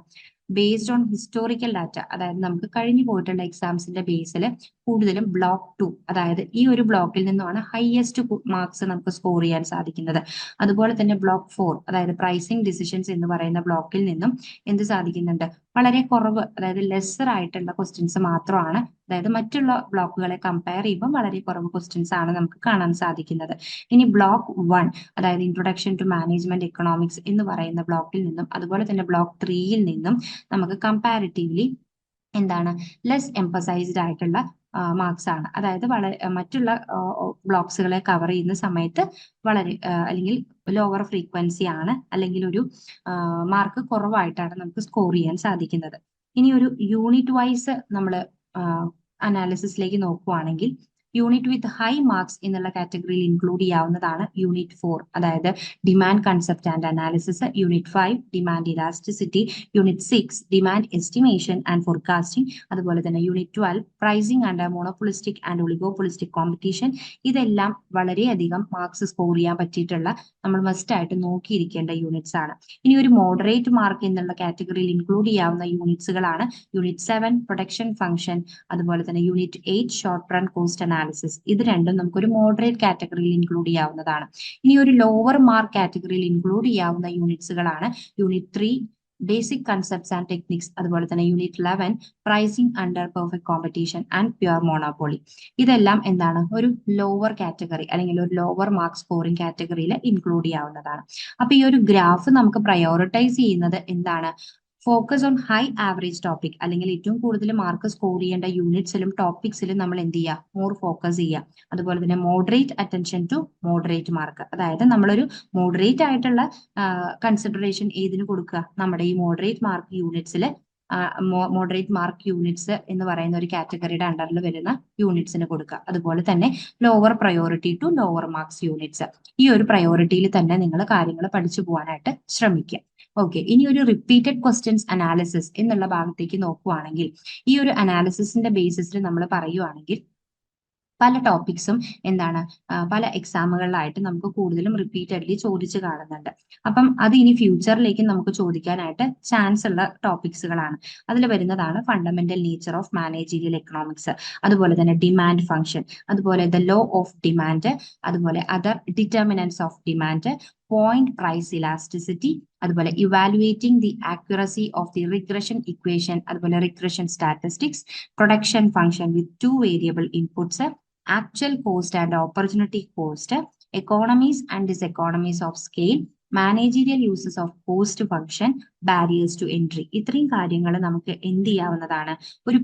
ബേസ്ഡ് ഓൺ ഹിസ്റ്റോറിക്കൽ ഡാറ്റ, അതായത് നമുക്ക് കഴിഞ്ഞു പോയിട്ടുള്ള എക്സാംസിന്റെ ബേസിൽ കൂടുതലും ബ്ലോക്ക് 2, അതായത് ഈ ഒരു ബ്ലോക്കിൽ നിന്നുമാണ് ഹയസ്റ്റ് മാർക്സ് നമുക്ക് സ്കോർ ചെയ്യാൻ സാധിക്കുന്നത്. അതുപോലെ തന്നെ ബ്ലോക്ക് 4, അതായത് പ്രൈസിംഗ് ഡിസിഷൻസ് എന്ന് പറയുന്ന ബ്ലോക്കിൽ നിന്നും എന്ത് സാധിക്കുന്നുണ്ട്, വളരെ കുറവ്, അതായത് ലെസർ ആയിട്ടുള്ള ക്വസ്റ്റ്യൻസ് മാത്രമാണ്, അതായത് മറ്റുള്ള ബ്ലോക്കുകളെ കമ്പയർ ചെയ്യുമ്പോൾ വളരെ കുറവ് ക്വസ്റ്റ്യൻസ് ആണ് നമുക്ക് കാണാൻ സാധിക്കുന്നത്. ഇനി ബ്ലോക്ക് 1, അതായത് ഇൻട്രൊഡക്ഷൻ ടു മാനേജ്മെന്റ് എക്കണോമിക്സ് എന്ന് പറയുന്ന ബ്ലോക്കിൽ നിന്നും, അതുപോലെ തന്നെ ബ്ലോക്ക് 3യിൽ നിന്നും നമുക്ക് കമ്പാരിറ്റീവ്ലി എന്താണ് ലെസ് എംഫസൈസ്ഡ് ആയിട്ടുള്ള മാർക്സ് ആണ്, അതായത് വളരെ മറ്റുള്ള ബ്ലോക്സുകളെ കവർ ചെയ്യുന്ന സമയത്ത് വളരെ അല്ലെങ്കിൽ ലോവർ ഫ്രീക്വൻസി ആണ്, അല്ലെങ്കിൽ ഒരു മാർക്ക് കുറവായിട്ടാണ് നമുക്ക് സ്കോർ ചെയ്യാൻ സാധിക്കുന്നത്. ഇനി ഒരു യൂണിറ്റ് വൈസ് നമ്മൾ അനാലിസിസിലേക്ക് നോക്കുവാണെങ്കിൽ, യൂണിറ്റ് വിത്ത് ഹൈ മാർക്സ് എന്നുള്ള കാറ്റഗറിയിൽ ഇൻക്ലൂഡ് ചെയ്യാവുന്നതാണ് യൂണിറ്റ് 4, അതായത് demand concept and analysis, unit 5 demand elasticity, unit 6 demand estimation and forecasting, അതുപോലെ തന്നെ unit 12 pricing and monopolistic and oligopolistic competition. ഇതെല്ലാം വളരെയധികം മാർക്സ് സ്കോർ ചെയ്യാൻ പറ്റിയിട്ടുള്ള, നമ്മൾ മസ്റ്റ് ആയിട്ട് നോക്കിയിരിക്കേണ്ട യൂണിറ്റ്സ് ആണ്. ഇനി ഒരു മോഡറേറ്റ് മാർക്ക് എന്നുള്ള കാറ്റഗറിയിൽ ഇൻക്ലൂഡ് ചെയ്യാവുന്ന യൂണിറ്റ്സുകളാണ് യൂണിറ്റ് 7 പ്രൊഡക്ഷൻ ഫംഗ്ഷൻ, അതുപോലെ തന്നെ unit 8 short run cost analysis. ഇത് രണ്ടും നമുക്കൊരു മോഡറേറ്റ് കാറ്റഗറിയിൽ ഇൻക്ലൂഡ് ചെയ്യാവുന്നതാണ്. ഇനി ഒരു ലോവർ മാർക്ക് കാറ്റഗറിയിൽ ഇൻക്ലൂഡ് ചെയ്യാവുന്ന യൂണിറ്റ്സുകളാണ് unit 3 basic concepts and techniques, അതുപോലെ തന്നെ unit 11 pricing under perfect competition and pure monopoly. ഇതെല്ലാം എന്താണ് ഒരു ലോവർ കാറ്റഗറി അല്ലെങ്കിൽ ഒരു ലോവർ മാർക്ക് സ്കോറിംഗ് കാറ്റഗറിയിൽ ഇൻക്ലൂഡ് ചെയ്യാവുന്നതാണ്. അപ്പൊ ഈ ഒരു ഗ്രാഫ് നമുക്ക് പ്രയോറിറ്റൈസ് ചെയ്യുന്നത് എന്താണ്, focus on high average topic, അല്ലെങ്കിൽ ഏറ്റവും കൂടുതൽ മാർക്ക് സ്കോർ ചെയ്യേണ്ട യൂണിറ്റ്സിലും ടോപ്പിക്സിലും നമ്മൾ എന്ത് ചെയ്യുക, മോർ ഫോക്കസ് ചെയ്യുക. അതുപോലെ തന്നെ moderate attention to moderate mark, അതായത് നമ്മളൊരു മോഡറേറ്റ് ആയിട്ടുള്ള കൺസിഡറേഷൻ ഏതിന് കൊടുക്കുക, നമ്മുടെ ഈ മോഡറേറ്റ് മാർക്ക് യൂണിറ്റ്സിൽ മോഡറേറ്റ് മാർക്ക് യൂണിറ്റ്സ് എന്ന് പറയുന്ന ഒരു കാറ്റഗറിയുടെ അണ്ടറിൽ വരുന്ന യൂണിറ്റ്സിന് കൊടുക്കുക. അതുപോലെ തന്നെ lower priority to lower marks units, ഈ ഒരു പ്രയോറിറ്റിയിൽ തന്നെ നിങ്ങൾ കാര്യങ്ങൾ പഠിച്ചു പോകാനായിട്ട് ശ്രമിക്കുക. ഓക്കെ, ഇനി ഒരു റിപ്പീറ്റഡ് ക്വസ്റ്റ്യൻസ് അനാലിസിസ് എന്നുള്ള ഭാഗത്തേക്ക് നോക്കുവാണെങ്കിൽ, ഈ ഒരു അനാലിസിസിന്റെ ബേസിസിൽ നമ്മൾ പറയുവാണെങ്കിൽ പല ടോപ്പിക്സും എന്താണ് പല എക്സാമുകളിലായിട്ട് നമുക്ക് കൂടുതലും റിപ്പീറ്റഡ്ലി ചോദിച്ചു കാണുന്നുണ്ട്. അപ്പം അത് ഇനി ഫ്യൂച്ചറിലേക്ക് നമുക്ക് ചോദിക്കാനായിട്ട് ചാൻസ് ഉള്ള ടോപ്പിക്സുകളാണ്. അതിൽ വരുന്നതാണ് fundamental nature of managerial economics, അതുപോലെ തന്നെ ഡിമാൻഡ് ഫംഗ്ഷൻ, അതുപോലെ ദ ലോ ഓഫ് ഡിമാൻഡ്, അതുപോലെ other determinants of demand, point price elasticity, അതുപോലെ evaluating the accuracy of the regression equation, അതുപോലെ regression statistics, production function with 2 variable inputs, actual cost and opportunity cost, economies and diseconomies of scale, managerial uses of cost function, barriers to entry. ഇത്രയും കാര്യങ്ങൾ നമുക്ക് എന്ത് ചെയ്യാവുന്നതാണ്, ഒരു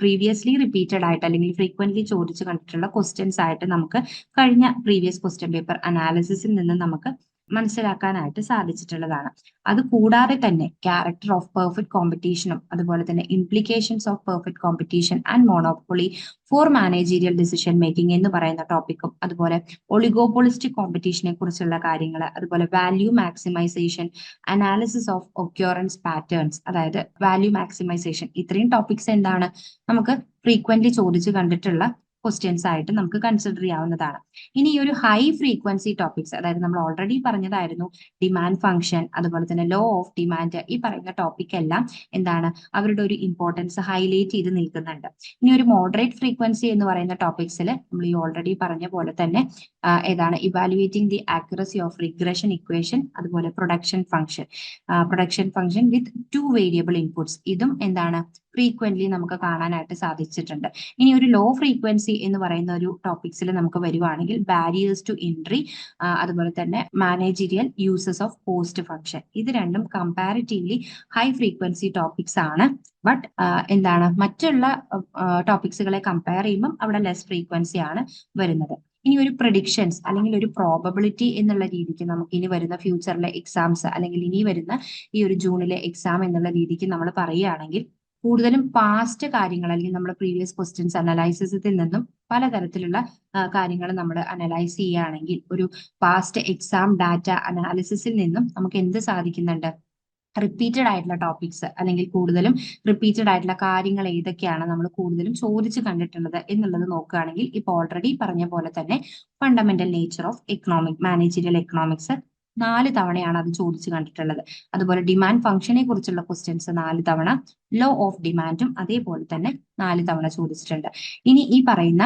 previously repeated ആയിട്ട് അല്ലെങ്കിൽ frequently ചോദിച്ചു കണ്ടിട്ടുള്ള ക്വസ്റ്റ്യൻസ് ആയിട്ട് നമുക്ക് കഴിഞ്ഞ പ്രീവിയസ് ക്വസ്റ്റ്യൻ പേപ്പർ അനാലിസിസിൽ നിന്ന് നമുക്ക് മനസ്സിലാക്കാനായിട്ട് സാധിച്ചിട്ടുള്ളതാണ്. അത് കൂടാതെ തന്നെ ക്യാരക്ടർ ഓഫ് പെർഫെക്റ്റ് കോമ്പറ്റീഷനും, അതുപോലെ തന്നെ implications of perfect competition and monopoly for managerial decision making എന്ന് പറയുന്ന ടോപ്പിക്കും, അതുപോലെ ഒളിഗോപോളിസ്റ്റിക് കോമ്പറ്റീഷനെ കുറിച്ചുള്ള കാര്യങ്ങൾ, അതുപോലെ value maximisation, analysis of occurrence patterns, അതായത് വാല്യൂ മാക്സിമൈസേഷൻ, ഇത്രയും ടോപ്പിക്സ് എന്താണ് നമുക്ക് ഫ്രീക്വന്റ്ലി ചോദിച്ചു കണ്ടിട്ടുള്ള ക്വസ്റ്റ്യൻസ് ആയിട്ട് നമുക്ക് കൺസിഡർ ചെയ്യാവുന്നതാണ്. ഇനി ഈ ഒരു ഹൈ ഫ്രീക്വൻസി ടോപ്പിക്സ്, അതായത് നമ്മൾ ഓൾറെഡി പറഞ്ഞതായിരുന്നു ഡിമാൻഡ് ഫംഗ്ഷൻ, അതുപോലെ തന്നെ ലോ ഓഫ് ഡിമാൻഡ്, ഈ പറയുന്ന ടോപ്പിക് എല്ലാം എന്താണ് അവരുടെ ഒരു ഇമ്പോർട്ടൻസ് ഹൈലൈറ്റ് ചെയ്ത് നിൽക്കുന്നുണ്ട്. ഇനി ഒരു മോഡറേറ്റ് ഫ്രീക്വൻസി എന്ന് പറയുന്ന ടോപ്പിക്സിൽ നമ്മൾ ഈ ഓൾറെഡി പറഞ്ഞ പോലെ തന്നെ ഏതാണ് evaluating the accuracy of regression equation, അതുപോലെ production function with 2 variable inputs, ഇതും എന്താണ് ഫ്രീക്വന്റ്ലി നമുക്ക് കാണാനായിട്ട് സാധിച്ചിട്ടുണ്ട്. ഇനി ഒരു ലോ ഫ്രീക്വൻസി എന്ന് പറയുന്ന ഒരു ടോപ്പിക്സിൽ നമുക്ക് വരുവാണെങ്കിൽ ബാരിയേഴ്സ് ടു എൻട്രി, അതുപോലെ തന്നെ managerial uses of cost function, ഇത് രണ്ടും കമ്പാരിറ്റീവ്ലി ഹൈ ഫ്രീക്വൻസി ടോപ്പിക്സ് ആണ്. ബട്ട് എന്താണ് മറ്റുള്ള ടോപ്പിക്സുകളെ കമ്പയർ ചെയ്യുമ്പോൾ അവിടെ ലെസ് ഫ്രീക്വൻസി ആണ് വരുന്നത്. ഇനി ഒരു പ്രഡിക്ഷൻസ് അല്ലെങ്കിൽ ഒരു പ്രോബബിലിറ്റി എന്നുള്ള രീതിക്ക് നമുക്ക് ഇനി വരുന്ന ഫ്യൂച്ചറിലെ എക്സാംസ് അല്ലെങ്കിൽ ഇനി വരുന്ന ഈ ഒരു ജൂണിലെ എക്സാം എന്നുള്ള രീതിക്ക് നമ്മൾ പറയുകയാണെങ്കിൽ, കൂടുതലും പാസ്റ്റ് കാര്യങ്ങൾ അല്ലെങ്കിൽ നമ്മുടെ പ്രീവിയസ് ക്വസ്റ്റ്യൻസ് അനലൈസിസിൽ നിന്നും പലതരത്തിലുള്ള കാര്യങ്ങൾ നമ്മൾ അനലൈസ് ചെയ്യുകയാണെങ്കിൽ ഒരു പാസ്റ്റ് എക്സാം ഡാറ്റ അനാലിസിസിൽ നിന്നും നമുക്ക് എന്ത് സാധിക്കുന്നുണ്ട്? റിപ്പീറ്റഡ് ആയിട്ടുള്ള ടോപ്പിക്സ് അല്ലെങ്കിൽ കൂടുതലും റിപ്പീറ്റഡ് ആയിട്ടുള്ള കാര്യങ്ങൾ ഏതൊക്കെയാണ് നമ്മൾ കൂടുതലും ചോദിച്ചു കണ്ടിട്ടുള്ളത് എന്നുള്ളത് നോക്കുകയാണെങ്കിൽ ഇപ്പോൾ ഓൾറെഡി പറഞ്ഞ പോലെ തന്നെ fundamental nature of economic managerial economics 4 തവണയാണ് അത് ചോദിച്ചു കണ്ടിട്ടുള്ളത്. അതുപോലെ ഡിമാൻഡ് ഫംഗ്ഷനെ കുറിച്ചുള്ള ക്വസ്റ്റ്യൻസ് 4 തവണ, ലോ ഓഫ് ഡിമാൻഡും അതേപോലെ തന്നെ 4 തവണ ചോദിച്ചിട്ടുണ്ട്. ഇനി ഈ പറയുന്ന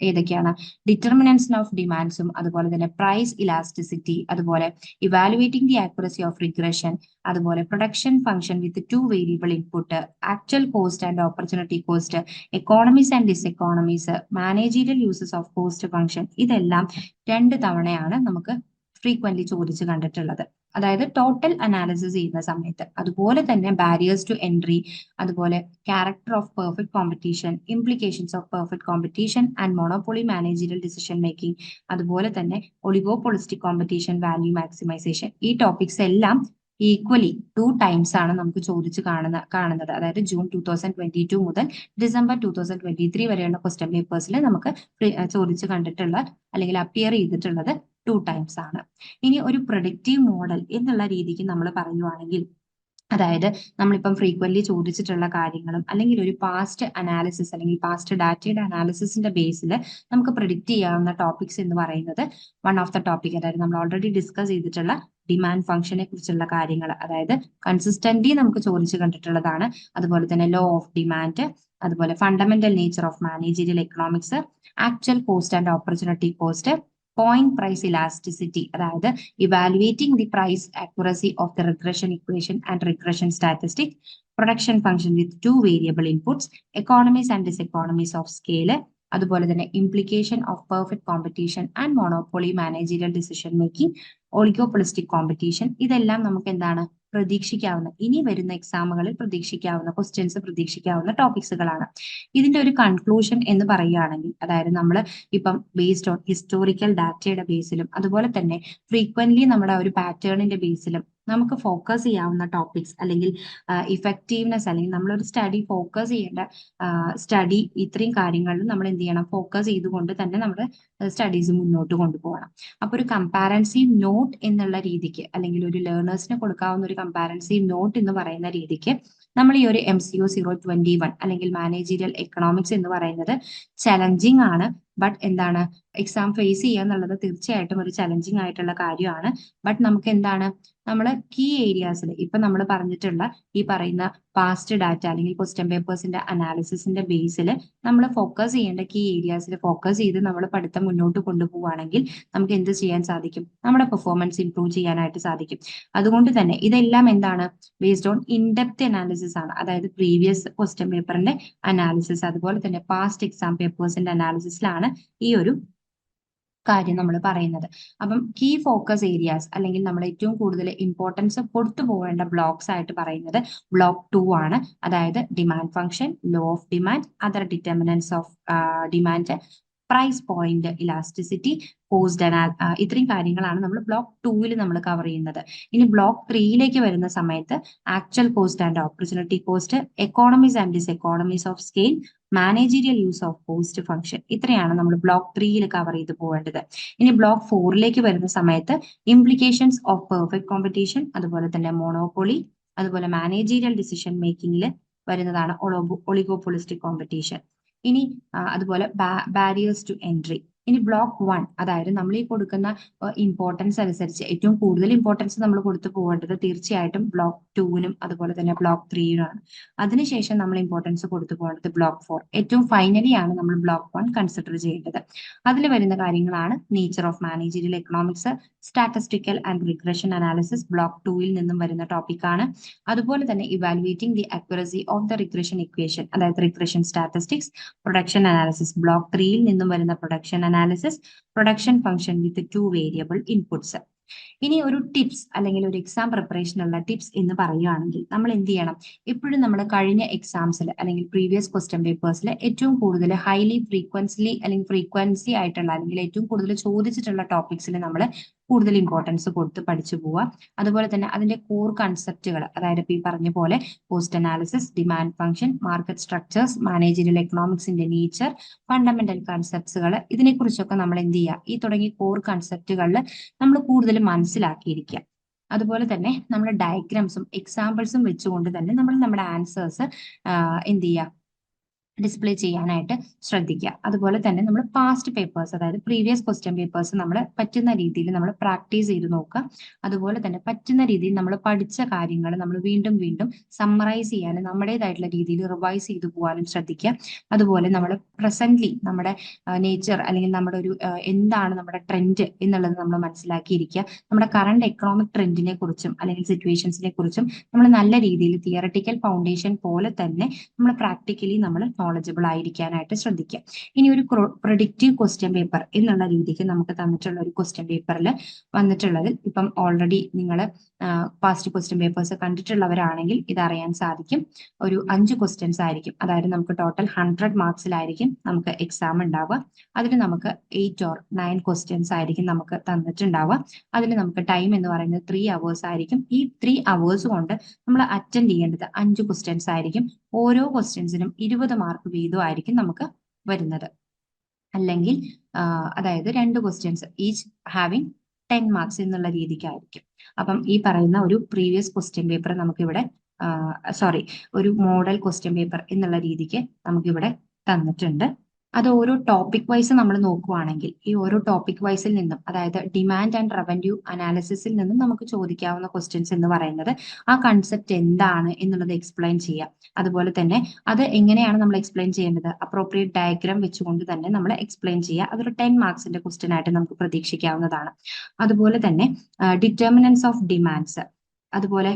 ഏതൊക്കെയാണ്? ഡിറ്റർമിനൻസ് ഓഫ് ഡിമാൻഡ്സും അതുപോലെ തന്നെ പ്രൈസ് ഇലാസ്റ്റിസിറ്റി, അതുപോലെ evaluating the accuracy of regression, അതുപോലെ production function with 2 variable input, actual cost and opportunity cost, economies and diseconomies, managerial uses of cost function, ഇതെല്ലാം 2 തവണയാണ് നമുക്ക് ഫ്രീക്വന്റ്ലി ചോദിച്ചു കണ്ടിട്ടുള്ളത്. അതായത് ടോട്ടൽ അനാലിസിസ് ചെയ്യുന്ന സമയത്ത്. അതുപോലെ തന്നെ ബാരിയേഴ്സ് ടു എൻട്രി, അതുപോലെ character of perfect competition, implications of perfect competition and monopoly managerial decision making, അതുപോലെ തന്നെ ഒളിഗോപൊളിസ്റ്റിക് കോമ്പറ്റീഷൻ, വാല്യൂ മാക്സിമൈസേഷൻ, ഈ ടോപ്പിക്സ് എല്ലാം ഈക്വലി 2 ടൈംസ് ആണ് നമുക്ക് ചോദിച്ചു കാണുന്നത്. അതായത് ജൂൺ 2022 മുതൽ ഡിസംബർ 2023 വരെയുള്ള ക്വസ്റ്റ്യൻ പേപ്പേഴ്സിൽ നമുക്ക് ചോദിച്ചു കണ്ടിട്ടുള്ള അല്ലെങ്കിൽ അപ്പിയർ ചെയ്തിട്ടുള്ളത് 2 ടൈംസ് ആണ്. ഇനി ഒരു പ്രൊഡക്റ്റീവ് മോഡൽ എന്നുള്ള രീതിക്ക് നമ്മൾ പറയുവാണെങ്കിൽ, അതായത് നമ്മളിപ്പം ഫ്രീക്വന്റ്ലി ചോദിച്ചിട്ടുള്ള കാര്യങ്ങളും അല്ലെങ്കിൽ ഒരു പാസ്റ്റ് അനാലിസിസ് അല്ലെങ്കിൽ പാസ്റ്റ് ഡാറ്റയുടെ അനാലിസിസിന്റെ ബേസിൽ നമുക്ക് പ്രിഡിക്റ്റ് ചെയ്യാവുന്ന ടോപ്പിക്സ് എന്ന് പറയുന്നത് വൺ ഓഫ് ദ ടോപ്പിക്, അതായത് നമ്മൾ ഓൾറെഡി ഡിസ്കസ് ചെയ്തിട്ടുള്ള ഡിമാൻഡ് ഫംഗ്ഷനെ കുറിച്ചുള്ള കാര്യങ്ങൾ, അതായത് കൺസിസ്റ്റന്റ്ലി നമുക്ക് ചോദിച്ചു കണ്ടിട്ടുള്ളതാണ്. അതുപോലെ തന്നെ ലോ ഓഫ് ഡിമാൻഡ്, അതുപോലെ fundamental nature of managerial economics, actual cost and opportunity cost, point price elasticity, അതായത് evaluating the price accuracy of the regression equation and regression statistic, production function with 2 variable inputs, economies and diseconomies of scale, അതുപോലെ തന്നെ implication of perfect competition and monopoly managerial decision making, oligopolistic competition, ഇതെല്ലാം നമുക്ക് എന്താണ് പ്രതീക്ഷിക്കാവുന്ന, ഇനി വരുന്ന എക്സാമുകളിൽ പ്രതീക്ഷിക്കാവുന്ന questions പ്രതീക്ഷിക്കാവുന്ന ടോപ്പിക്സുകളാണ്. ഇതിന്റെ ഒരു conclusion എന്ന് പറയുകയാണെങ്കിൽ, അതായത് നമ്മൾ ഇപ്പം ബേസ്ഡ് ഓൺ ഹിസ്റ്റോറിക്കൽ ഡാറ്റയുടെ ബേസിലും അതുപോലെ തന്നെ ഫ്രീക്വന്റ്ലി നമ്മുടെ ഒരു പാറ്റേണിന്റെ ബേസിലും നമുക്ക് ഫോക്കസ് ചെയ്യാവുന്ന ടോപ്പിക്സ് അല്ലെങ്കിൽ ഇഫക്റ്റീവ്നെസ് അല്ലെങ്കിൽ നമ്മളൊരു സ്റ്റഡി ഫോക്കസ് ചെയ്യേണ്ട സ്റ്റഡി ഇത്രയും കാര്യങ്ങളിൽ നമ്മൾ എന്ത് ചെയ്യണം? ഫോക്കസ് ചെയ്തുകൊണ്ട് തന്നെ നമ്മുടെ സ്റ്റഡീസ് മുന്നോട്ട് കൊണ്ടുപോകണം. അപ്പൊ ഒരു കമ്പാരൻസീവ് നോട്ട് എന്നുള്ള രീതിക്ക് അല്ലെങ്കിൽ ഒരു ലേണേഴ്സിന് കൊടുക്കാവുന്ന ഒരു കമ്പാരൻസീവ് നോട്ട് എന്ന് പറയുന്ന രീതിക്ക് നമ്മൾ ഈ ഒരു MCO 021 അല്ലെങ്കിൽ മാനേജീരിയൽ എക്കണോമിക്സ് എന്ന് പറയുന്നത് ചലഞ്ചിങ് ആണ്. ബട്ട് എന്താണ്, എക്സാം ഫേസ് ചെയ്യുക എന്നുള്ളത് തീർച്ചയായിട്ടും ഒരു ചലഞ്ചിങ് ആയിട്ടുള്ള കാര്യമാണ്. ബട്ട് നമുക്ക് എന്താണ്, നമ്മൾ കീ ഏരിയാസിൽ ഇപ്പൊ നമ്മൾ പറഞ്ഞിട്ടുള്ള ഈ പറയുന്ന പാസ്റ്റ് ഡാറ്റ അല്ലെങ്കിൽ ക്വസ്റ്റ്യൻ പേപ്പേഴ്സിന്റെ അനാലിസിസിന്റെ ബേസിൽ നമ്മൾ ഫോക്കസ് ചെയ്യേണ്ട കീ ഏരിയാസിൽ ഫോക്കസ് ചെയ്ത് നമ്മൾ പഠിത്തം മുന്നോട്ട് കൊണ്ടുപോവുകയാണെങ്കിൽ നമുക്ക് എന്ത് ചെയ്യാൻ സാധിക്കും? നമ്മുടെ പെർഫോമൻസ് ഇംപ്രൂവ് ചെയ്യാനായിട്ട് സാധിക്കും. അതുകൊണ്ട് തന്നെ ഇതെല്ലാം എന്താണ്, ബേസ്ഡ് ഓൺ ഇൻഡെപ്ത് അനാലിസിസ് ആണ്. അതായത് പ്രീവിയസ് ക്വസ്റ്റ്യൻ പേപ്പറിന്റെ അനാലിസിസ് അതുപോലെ തന്നെ പാസ്റ്റ് എക്സാം പേപ്പേഴ്സിന്റെ അനാലിസിസിലാണ് ഈ ഒരു കാര്യം നമ്മൾ പറയുന്നത്. അപ്പം കീ ഫോക്കസ് ഏരിയാസ് അല്ലെങ്കിൽ നമ്മൾ ഏറ്റവും കൂടുതൽ ഇമ്പോർട്ടൻസ് കൊടുത്തു പോകേണ്ട ബ്ലോക്സ് ആയിട്ട് പറയുന്നത് ബ്ലോക്ക് 2 ആണ്. അതായത് demand function, law of demand, other determinants of demand, price point elasticity, cost ഇത്രയും കാര്യങ്ങളാണ് നമ്മൾ ബ്ലോക്ക് 2 നമ്മൾ കവർ ചെയ്യുന്നത്. ഇനി ബ്ലോക്ക് 3 വരുന്ന സമയത്ത് actual cost and opportunity cost, economies and diseconomies of scale, managerial use of cost function, ഇത്രയാണ് നമ്മൾ ബ്ലോക്ക് 3 കവർ ചെയ്ത് പോകേണ്ടത്. ഇനി ബ്ലോക്ക് 4 വരുന്ന സമയത്ത് ഇംപ്ലിക്കേഷൻസ് ഓഫ് പെർഫെക്റ്റ് കോമ്പറ്റീഷൻ, അതുപോലെ തന്നെ മോണോപ്പൊളി, അതുപോലെ മാനേജീരിയൽ ഡിസിഷൻ മേക്കിംഗിൽ വരുന്നതാണ് ഒളിഗോപൊളിസ്റ്റിക് കോമ്പറ്റീഷൻ. ഇനി അതുപോലെ ബാരിയേഴ്സ് ടു എൻട്രി. ഇനി ബ്ലോക്ക് 1, അതായത് നമ്മൾ ഈ കൊടുക്കുന്ന ഇമ്പോർട്ടൻസ് അനുസരിച്ച് ഏറ്റവും കൂടുതൽ ഇമ്പോർട്ടൻസ് നമ്മൾ കൊടുത്തു പോകേണ്ടത് തീർച്ചയായിട്ടും ബ്ലോക്ക് 2 അതുപോലെ തന്നെ ബ്ലോക്ക് 3 ആണ്. അതിനുശേഷം നമ്മൾ ഇമ്പോർട്ടൻസ് കൊടുത്തു പോകേണ്ടത് ബ്ലോക്ക് 4. ഏറ്റവും ഫൈനലി ആണ് നമ്മൾ ബ്ലോക്ക് 1 കൺസിഡർ ചെയ്യേണ്ടത്. അതിൽ വരുന്ന കാര്യങ്ങളാണ് nature of managerial economics, statistical and regression analysis block 2 നിന്നും വരുന്ന ടോപ്പിക്കാണ്. അതുപോലെ തന്നെ evaluating the accuracy of the regression equation, അതായത് regression statistics, production analysis block 3 നിന്നും വരുന്ന production analysis, production function with 2 variable inputs. ഇനി ഒരു ടിപ്സ് അല്ലെങ്കിൽ ഒരു എക്സാം പ്രിപ്പറേഷനുള്ള ടിപ്സ് എന്ന് പറയുകയാണെങ്കിൽ നമ്മൾ എന്ത് ചെയ്യണം? എപ്പോഴും നമ്മൾ കഴിഞ്ഞ എക്സാംസിൽ അല്ലെങ്കിൽ പ്രീവിയസ് ക്വസ്റ്റ്യൻ പേപ്പേഴ്സിൽ ഏറ്റവും കൂടുതൽ ഹൈലി ഫ്രീക്വൻസി ആയിട്ടുള്ള അല്ലെങ്കിൽ ഏറ്റവും കൂടുതൽ ചോദിച്ചിട്ടുള്ള ടോപ്പിക്സിൽ നമ്മൾ കൂടുതൽ ഇമ്പോർട്ടൻസ് കൊടുത്ത് പഠിച്ചു പോവുക. അതുപോലെ തന്നെ അതിന്റെ കോർ കൺസെപ്റ്റുകൾ, അതായത് ഇപ്പൊ ഈ പറഞ്ഞ പോലെ cost analysis, demand function, market structures, managerial എക്കണോമിക്സിന്റെ നേച്ചർ, ഫണ്ടമെന്റൽ കൺസെപ്റ്റ്സുകൾ, ഇതിനെക്കുറിച്ചൊക്കെ നമ്മൾ എന്ത് ചെയ്യുക, ഈ തുടങ്ങിയ കോർ കൺസെപ്റ്റുകളിൽ നമ്മൾ കൂടുതൽ മനസ്സിലാക്കിയിരിക്കുക. അതുപോലെ തന്നെ നമ്മൾ ഡയഗ്രാംസും എക്സാമ്പിൾസും വെച്ചുകൊണ്ട് തന്നെ നമ്മൾ നമ്മുടെ ആൻസേഴ്സ് എന്ത് ചെയ്യുക, ഡിസ്പ്ലേ ചെയ്യാനായിട്ട് ശ്രദ്ധിക്കുക. അതുപോലെ തന്നെ നമ്മൾ പാസ്റ്റ് പേപ്പേഴ്സ്, അതായത് പ്രീവിയസ് ക്വസ്റ്റ്യൻ പേപ്പേഴ്സ് നമ്മൾ പറ്റുന്ന രീതിയിൽ നമ്മൾ പ്രാക്ടീസ് ചെയ്ത് നോക്കുക. അതുപോലെ തന്നെ പറ്റുന്ന രീതിയിൽ നമ്മൾ പഠിച്ച കാര്യങ്ങൾ നമ്മൾ വീണ്ടും വീണ്ടും സമ്മറൈസ് ചെയ്യാനും നമ്മുടേതായിട്ടുള്ള രീതിയിൽ റിവൈസ് ചെയ്തു പോകാനും ശ്രദ്ധിക്കുക. അതുപോലെ നമ്മൾ പ്രസന്റ്ലി നമ്മുടെ നേച്ചർ അല്ലെങ്കിൽ നമ്മുടെ ഒരു എന്താണ് നമ്മുടെ ട്രെൻഡ് എന്നുള്ളത് നമ്മൾ മനസ്സിലാക്കിയിരിക്കുക. നമ്മുടെ കറണ്ട് എക്കണോമിക് ട്രെൻഡിനെ കുറിച്ചും അല്ലെങ്കിൽ സിറ്റുവേഷൻസിനെ കുറിച്ചും നമ്മൾ നല്ല രീതിയിൽ തിയറട്ടിക്കൽ ഫൗണ്ടേഷൻ പോലെ തന്നെ നമ്മൾ പ്രാക്ടിക്കലി നമ്മൾ നോളജബിൾ ആയിരിക്കാനായിട്ട് ശ്രദ്ധിക്കുക. ഇനി ഒരു പ്രൊഡിക്റ്റീവ് ക്വസ്റ്റ്യൻ പേപ്പർ എന്നുള്ള രീതിക്ക് നമുക്ക് തന്നിട്ടുള്ള ഒരു ക്വസ്റ്റ്യൻ പേപ്പറിൽ വന്നിട്ടുള്ളതിൽ ഇപ്പം ഓൾറെഡി നിങ്ങൾ പാസ്റ്റ് ക്വസ്റ്റ്യൻ പേപ്പേഴ്സ് കണ്ടിട്ടുള്ളവരാണെങ്കിൽ ഇത് അറിയാൻ സാധിക്കും. ഒരു 5 ക്വസ്റ്റ്യൻസ് ആയിരിക്കും, അതായത് നമുക്ക് ടോട്ടൽ 100 മാർക്സിലായിരിക്കും നമുക്ക് എക്സാം ഉണ്ടാവുക. അതിൽ നമുക്ക് 8 or 9 ക്വസ്റ്റ്യൻസ് ആയിരിക്കും നമുക്ക് തന്നിട്ടുണ്ടാവുക. അതിൽ നമുക്ക് ടൈം എന്ന് പറയുന്നത് 3 hours ആയിരിക്കും. ഈ 3 hours കൊണ്ട് നമ്മൾ അറ്റൻഡ് ചെയ്യേണ്ടത് 5 ക്വസ്റ്റ്യൻസ് ആയിരിക്കും. ഓരോ ക്വസ്റ്റ്യൻസിനും 20 മാർക്ക് വീതമായിരിക്കും നമുക്ക് വരുന്നത്. അല്ലെങ്കിൽ അതായത് 2 ക്വസ്റ്റ്യൻസ് ഈച്ച് ഹാവിങ് 10 മാർക്സ് എന്നുള്ള രീതിക്കായിരിക്കും. അപ്പം ഈ പറയുന്ന ഒരു പ്രീവിയസ് ക്വസ്റ്റ്യൻ പേപ്പർ നമുക്കിവിടെ ഒരു മോഡൽ ക്വസ്റ്റ്യൻ പേപ്പർ എന്നുള്ള രീതിക്ക് നമുക്കിവിടെ തന്നിട്ടുണ്ട്. അത് ഓരോ ടോപ്പിക് വൈസ് നമ്മൾ നോക്കുവാണെങ്കിൽ ഈ ഓരോ ടോപ്പിക് വൈസിൽ നിന്നും, അതായത് ഡിമാൻഡ് ആൻഡ് റവന്യൂ അനാലിസിസിൽ നിന്നും നമുക്ക് ചോദിക്കാവുന്ന ക്വസ്റ്റ്യൻസ് എന്ന് പറയുന്നത് ആ കൺസെപ്റ്റ് എന്താണ് എന്നുള്ളത് എക്സ്പ്ലെയിൻ ചെയ്യാം. അതുപോലെ തന്നെ അത് എങ്ങനെയാണ് നമ്മൾ എക്സ്പ്ലെയിൻ ചെയ്യേണ്ടത്, അപ്രോപ്രിയേറ്റ് ഡയഗ്രാം വെച്ചുകൊണ്ട് തന്നെ നമ്മൾ എക്സ്പ്ലെയിൻ ചെയ്യുക. അതൊരു 10 മാർക്സിന്റെ ക്വസ്റ്റ്യൻ ആയിട്ട് നമുക്ക് പ്രതീക്ഷിക്കാവുന്നതാണ്. അതുപോലെ തന്നെ ഡിറ്റർമിനൻസ് ഓഫ് ഡിമാൻഡ്സ്, അതുപോലെ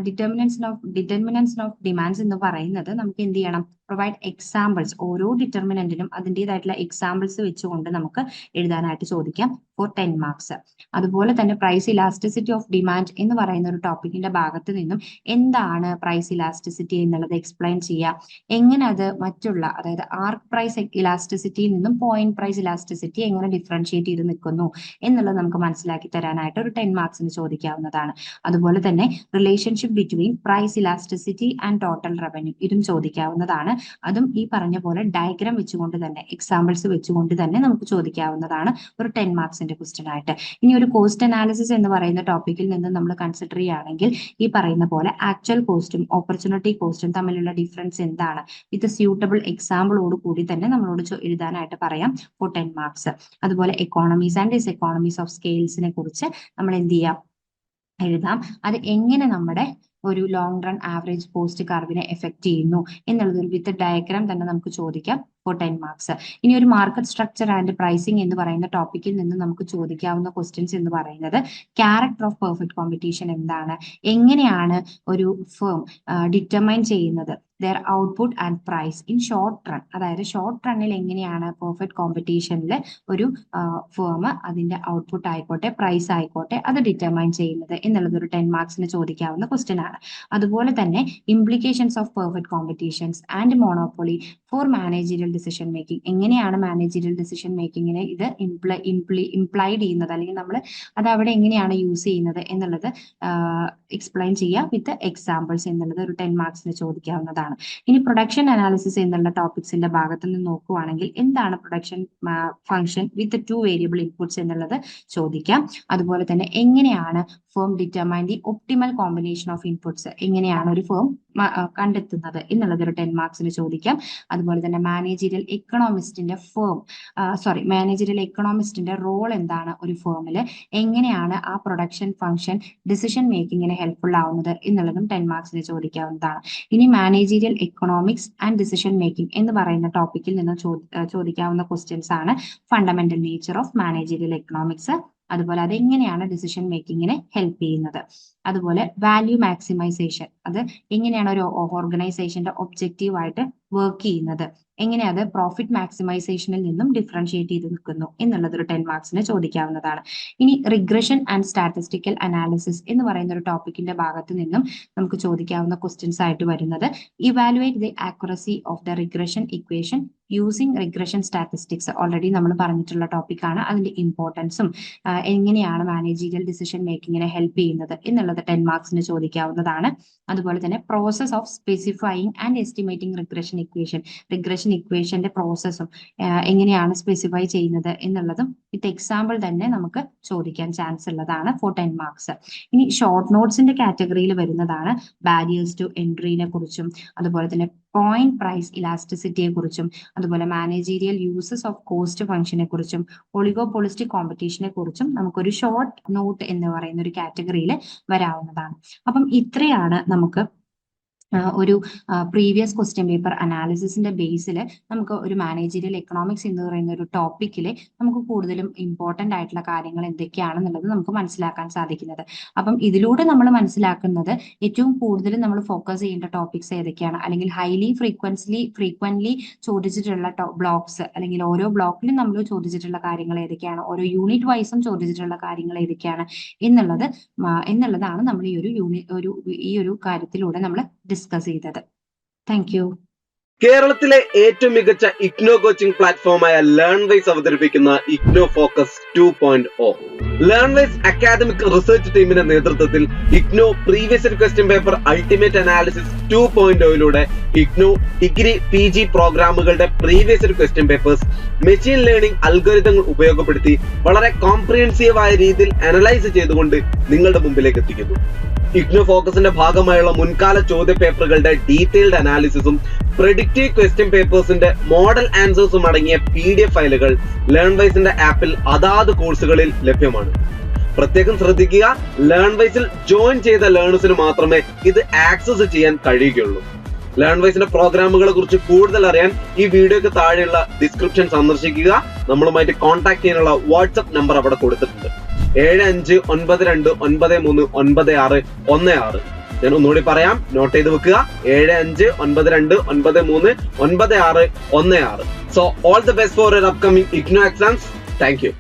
ഡിറ്റർമിനൻസ് ഓഫ് ഡിമാൻഡ്സ് എന്ന് പറയുന്നത് നമുക്ക് എന്ത് ചെയ്യണം, പ്രൊവൈഡ് എക്സാമ്പിൾസ്. ഓരോ ഡിറ്റർമിനന്റിനും അതിൻ്റെതായിട്ടുള്ള എക്സാമ്പിൾസ് വെച്ചുകൊണ്ട് നമുക്ക് എഴുതാനായിട്ട് ചോദിക്കാം ഫോർ 10 മാർക്സ്. അതുപോലെ തന്നെ പ്രൈസ് ഇലാസ്റ്റിസിറ്റി ഓഫ് ഡിമാൻഡ് എന്ന് പറയുന്ന ഒരു ടോപ്പിക്കിന്റെ ഭാഗത്ത് നിന്നും എന്താണ് പ്രൈസ് ഇലാസ്റ്റിസിറ്റി എന്നുള്ളത് എക്സ്പ്ലെയിൻ ചെയ്യുക. എങ്ങനെ അത് മറ്റുള്ള, അതായത് ആർക്ക് പ്രൈസ് ഇലാസ്റ്റിസിറ്റിയിൽ നിന്നും പോയിന്റ് പ്രൈസ് ഇലാസ്റ്റിസിറ്റി എങ്ങനെ ഡിഫറൻഷിയേറ്റ് ചെയ്ത് നിൽക്കുന്നു എന്നുള്ളത് നമുക്ക് മനസ്സിലാക്കി തരാനായിട്ട് ഒരു 10 മാർക്സിന് ചോദിക്കാവുന്നതാണ്. അതുപോലെ തന്നെ relationship between price elasticity and total revenue, ഇതും ചോദിക്കാവുന്നതാണ്. അതും ഈ പറഞ്ഞ പോലെ ഡയഗ്രാം വെച്ചുകൊണ്ട് തന്നെ എക്സാമ്പിൾസ് വെച്ചുകൊണ്ട് തന്നെ നമുക്ക് ചോദിക്കാവുന്നതാണ് ഒരു 10 മാർക്സിന്റെ ക്വസ്റ്റ്യൻ ആയിട്ട്. ഇനി ഒരു കോസ്റ്റ് അനാലിസിസ് എന്ന് പറയുന്ന ടോപ്പിക്കിൽ നിന്ന് നമ്മൾ കൺസിഡർ ചെയ്യുകയാണെങ്കിൽ ഈ പറയുന്ന പോലെ ആക്ച്വൽ കോസ്റ്റും ഓപ്പർച്യൂണിറ്റി കോസ്റ്റും തമ്മിലുള്ള ഡിഫറൻസ് എന്താണ്, വിത്ത് സ്യൂട്ടബിൾ എക്സാമ്പിളോട് കൂടി തന്നെ നമ്മളോട് എഴുതാനായിട്ട് പറയാം ഫോർ 10 മാർക്സ്. അതുപോലെ economies and diseconomies of സ്കെയിൽസിനെ കുറിച്ച് നമ്മൾ എന്ത് ചെയ്യാം, എഴുതാം. അത് എങ്ങനെ നമ്മുടെ ഒരു ലോങ് റൺ ആവറേജ് കോസ്റ്റ് കർവിനെ എഫക്ട് ചെയ്യുന്നു എന്നുള്ളത് വിത്ത് ഡയഗ്രാം തന്നെ നമുക്ക് ചോദിക്കാം ഫോർ 10 മാർക്സ്. ഇനി ഒരു മാർക്കറ്റ് സ്ട്രക്ചർ ആൻഡ് പ്രൈസിംഗ് എന്ന് പറയുന്ന ടോപ്പിക്കിൽ നിന്ന് നമുക്ക് ചോദിക്കാവുന്ന ക്വസ്റ്റ്യൻസ് എന്ന് പറയുന്നത് ക്യാരക്ടർ ഓഫ് പെർഫെക്റ്റ് കോമ്പറ്റീഷൻ എന്താണ്, എങ്ങനെയാണ് ഒരു ഫേം ഡിറ്റർമൈൻ ചെയ്യുന്നത് their output and price in short run, അതായത് ഷോർട്ട് റണ്ണിൽ എങ്ങനെയാണ് പെർഫെക്റ്റ് കോമ്പറ്റീഷനിൽ ഒരു ഫേം അതിന്റെ ഔട്ട്പുട്ട് ആയിക്കോട്ടെ പ്രൈസ് ആയിക്കോട്ടെ അത് ഡിറ്റർമൈൻ ചെയ്യുന്നത് എന്നുള്ളത് ഒരു 10 മാർക്സിന് ചോദിക്കാവുന്ന ക്വസ്റ്റ്യൻ ആണ്. അതുപോലെ തന്നെ implications of perfect competitions and monopoly four managerial decision making, എങ്ങനെയാണ് മാനേജറിയൽ ഡിസിഷൻ മേക്കിങ്ങിനെ ഇത് ഇംപ്ലൈഡ് ചെയ്യുന്നത്, അല്ലെങ്കിൽ നമ്മൾ അത് അവിടെ എങ്ങനെയാണ് യൂസ് ചെയ്യുന്നത് എന്നുള്ളത് എക്സ്പ്ലെയിൻ ചെയ്യുക വിത്ത് എക്സാമ്പിൾസ് എന്നുള്ളത് ഒരു 10 മാർക്സിന് ചോദിക്കാവുന്നതാണ്. ഇനി പ്രൊഡക്ഷൻ അനാലിസിസ് എന്നുള്ള ടോപ്പിക്സിന്റെ ഭാഗത്ത് നിന്ന് നോക്കുവാണെങ്കിൽ എന്താണ് production function with 2 variable inputs എന്നുള്ളത് ചോദിക്കാം. അതുപോലെ തന്നെ എങ്ങനെയാണ് firm determine the optimal combination of inputs, എങ്ങനെയാണ് ഒരു ഫേം കണ്ടെത്തുന്നത് എന്നുള്ളത് ഒരു 10 മാർക്സിന് ചോദിക്കാം. അതുപോലെ തന്നെ മാനേജറിയൽ എക്കണോമിസ്റ്റിന്റെ റോൾ എന്താണ് ഒരു ഫേമിൽ, എങ്ങനെയാണ് ആ പ്രൊഡക്ഷൻ ഫംഗ്ഷൻ ഡിസിഷൻ മേക്കിങ്ങിന് ഹെൽപ്ഫുൾ ആവുന്നത് എന്നുള്ളതും 10 മാർക്സിന് ചോദിക്കാവുന്നതാണ്. ഇനി managerial economics and decision making എന്ന് പറയുന്ന ടോപ്പിക്കിൽ നിന്ന് ചോദിക്കാവുന്ന ക്വസ്റ്റ്യൻസ് ആണ് fundamental nature of managerial economics, അതുപോലെ അതെങ്ങനെയാണ് ഡിസിഷൻ മേക്കിങ്ങിനെ ഹെൽപ്പ് ചെയ്യുന്നത്. അതുപോലെ വാല്യൂ മാക്സിമൈസേഷൻ, അത് എങ്ങനെയാണ് ഒരു ഓർഗനൈസേഷന്റെ ഒബ്ജക്റ്റീവ് ആയിട്ട് വർക്ക് ചെയ്യുന്നത് എങ്ങനെ അത് പ്രോഫിറ്റ് മാക്സിമൈസേഷനിൽ നിന്നും ഡിഫറൻഷിയേറ്റ് ചെയ്ത് നിൽക്കുന്നു എന്നുള്ളത് ഒരു 10 മാർക്സിന് ചോദിക്കാവുന്നതാണ്. ഇനി റിഗ്രഷൻ ആൻഡ് സ്റ്റാറ്റിസ്റ്റിക്കൽ അനാലിസിസ് എന്ന് പറയുന്ന ഒരു ടോപ്പിക്കിന്റെ ഭാഗത്ത് നിന്നും നമുക്ക് ചോദിക്കാവുന്ന ക്വസ്റ്റ്യൻസ് ആയിട്ട് വരുന്നത് evaluate the accuracy of the regression equation using regression statistics. Already നമ്മൾ പറഞ്ഞിട്ടുള്ള ടോപ്പിക്കാണ്. അതിന്റെ ഇമ്പോർട്ടൻസും എങ്ങനെയാണ് മാനേജീരിയൽ ഡിസിഷൻ മേക്കിങ്ങിനെ ഹെൽപ്പ് ചെയ്യുന്നത് എന്നുള്ളത് 10 മാർക്സിന് ചോദിക്കാവുന്നതാണ്. അതുപോലെ തന്നെ process of specifying and estimating regression ഇക്വേഷന്റെ പ്രോസസ്സും എങ്ങനെയാണ് സ്പെസിഫൈ ചെയ്യുന്നത് എന്നുള്ളതും വിത്ത് എക്സാമ്പിൾ തന്നെ നമുക്ക് ചോദിക്കാൻ ചാൻസ് ഉള്ളതാണ് ഫോർ 10 മാർക്സ്. ഇനി ഷോർട്ട് നോട്ട്സിന്റെ കാറ്റഗറിയിൽ വരുന്നതാണ് ബാരിയേഴ്സ് ടു എൻട്രീനെ കുറിച്ചും അതുപോലെ തന്നെ പോയിന്റ് പ്രൈസ് ഇലാസ്റ്റിസിറ്റിയെ കുറിച്ചും അതുപോലെ മാനേജീരിയൽ യൂസസ് ഓഫ് കോസ്റ്റ് ഫംഗ്ഷനെ കുറിച്ചും ഒളിഗോപോളിസ്റ്റിക് കോമ്പറ്റീഷനെ കുറിച്ചും നമുക്കൊരു ഷോർട്ട് നോട്ട് എന്ന് പറയുന്ന ഒരു കാറ്റഗറിയിൽ വരാവുന്നതാണ്. അപ്പം ഇത്രയാണ് നമുക്ക് ഒരു പ്രീവിയസ് ക്വസ്റ്റ്യൻ പേപ്പർ അനാലിസിസിന്റെ ബേസിൽ നമുക്ക് ഒരു മാനേജീരിയൽ എക്കണോമിക്സ് എന്ന് പറയുന്ന ഒരു ടോപ്പിക്കിൽ നമുക്ക് കൂടുതലും ഇമ്പോർട്ടന്റ് ആയിട്ടുള്ള കാര്യങ്ങൾ എന്തൊക്കെയാണെന്നുള്ളത് നമുക്ക് മനസ്സിലാക്കാൻ സാധിക്കുന്നത്. അപ്പം ഇതിലൂടെ നമ്മൾ മനസ്സിലാക്കുന്നത് ഏറ്റവും കൂടുതൽ നമ്മൾ ഫോക്കസ് ചെയ്യേണ്ട ടോപ്പിക്സ് ഏതൊക്കെയാണ്, അല്ലെങ്കിൽ ഹൈലി ഫ്രീക്വന്റ്ലി ചോദിച്ചിട്ടുള്ള ബ്ലോക്സ്, അല്ലെങ്കിൽ ഓരോ ബ്ലോക്കിലും നമ്മൾ ചോദിച്ചിട്ടുള്ള കാര്യങ്ങൾ ഏതൊക്കെയാണ്, ഓരോ യൂണിറ്റ് വൈസും ചോദിച്ചിട്ടുള്ള കാര്യങ്ങൾ ഏതൊക്കെയാണ് എന്നുള്ളതാണ് നമ്മൾ ഈ ഒരു കാര്യത്തിലൂടെ നമ്മൾ ഡിസ്കസ് ചെയ്തത്. Thank you. കേരളത്തിലെ ഏറ്റവും മികച്ച ഇഗ്നോ കോച്ചിംഗ് പ്ലാറ്റ്ഫോമായ ലേൺവൈസ് അവതരിപ്പിക്കുന്ന IGNOU focus 2.0. Learnwise academic research ടീമിന്റെ നേതൃത്വത്തിൽ IGNOU previous question paper ultimate analysis 2.0യിലൂടെ ഇഗ്നോ ഡിഗ്രി PG പ്രോഗ്രാമുകളുടെ previous question papers machine learning അൽഗോരിതങ്ങൾ ഉപയോഗപ്പെടുത്തി വളരെ കോംപ്രിഹെൻസീവായ രീതിയിൽ അനലൈസ് ചെയ്തുകൊണ്ട് നിങ്ങളുടെ മുമ്പിലേക്ക് എത്തിക്കുന്നു. ഇഗ്നോ ഫോക്കസിന്റെ ഭാഗമായുള്ള മുൻകാല ചോദ്യ പേപ്പറുകളുടെ ഡീറ്റെയിൽഡ് അനാലിസിസും പ്രെഡിക്റ്റീവ് ക്വസ്റ്റ്യൻ പേപ്പേഴ്സിന്റെ മോഡൽ ആൻസേഴ്സും അടങ്ങിയ PDF ഫയലുകൾ ലേൺവൈസിന്റെ ആപ്പിൽ അതാത് കോഴ്സുകളിൽ ലഭ്യമാണ്. പ്രത്യേകം ശ്രദ്ധിക്കുക, ലേൺവൈസിൽ ജോയിൻ ചെയ്ത ലേണേഴ്സിന് മാത്രമേ ഇത് ആക്സസ് ചെയ്യാൻ കഴിയുകയുള്ളൂ. ലേൺവൈസിന്റെ പ്രോഗ്രാമുകളെ കുറിച്ച് കൂടുതൽ അറിയാൻ ഈ വീഡിയോക്ക് താഴെയുള്ള ഡിസ്ക്രിപ്ഷൻ സന്ദർശിക്കുക. നമ്മളുമായിട്ട് കോൺടാക്ട് ചെയ്യാനുള്ള വാട്സ്ആപ്പ് നമ്പർ അവിടെ കൊടുത്തിട്ടുണ്ട്. 7592939616. ഞാൻ ഒന്നുകൂടി പറയാം, നോട്ട് ചെയ്ത് വെക്കുക. 7592939616. So all the best for your upcoming IGNO exams. Thank you.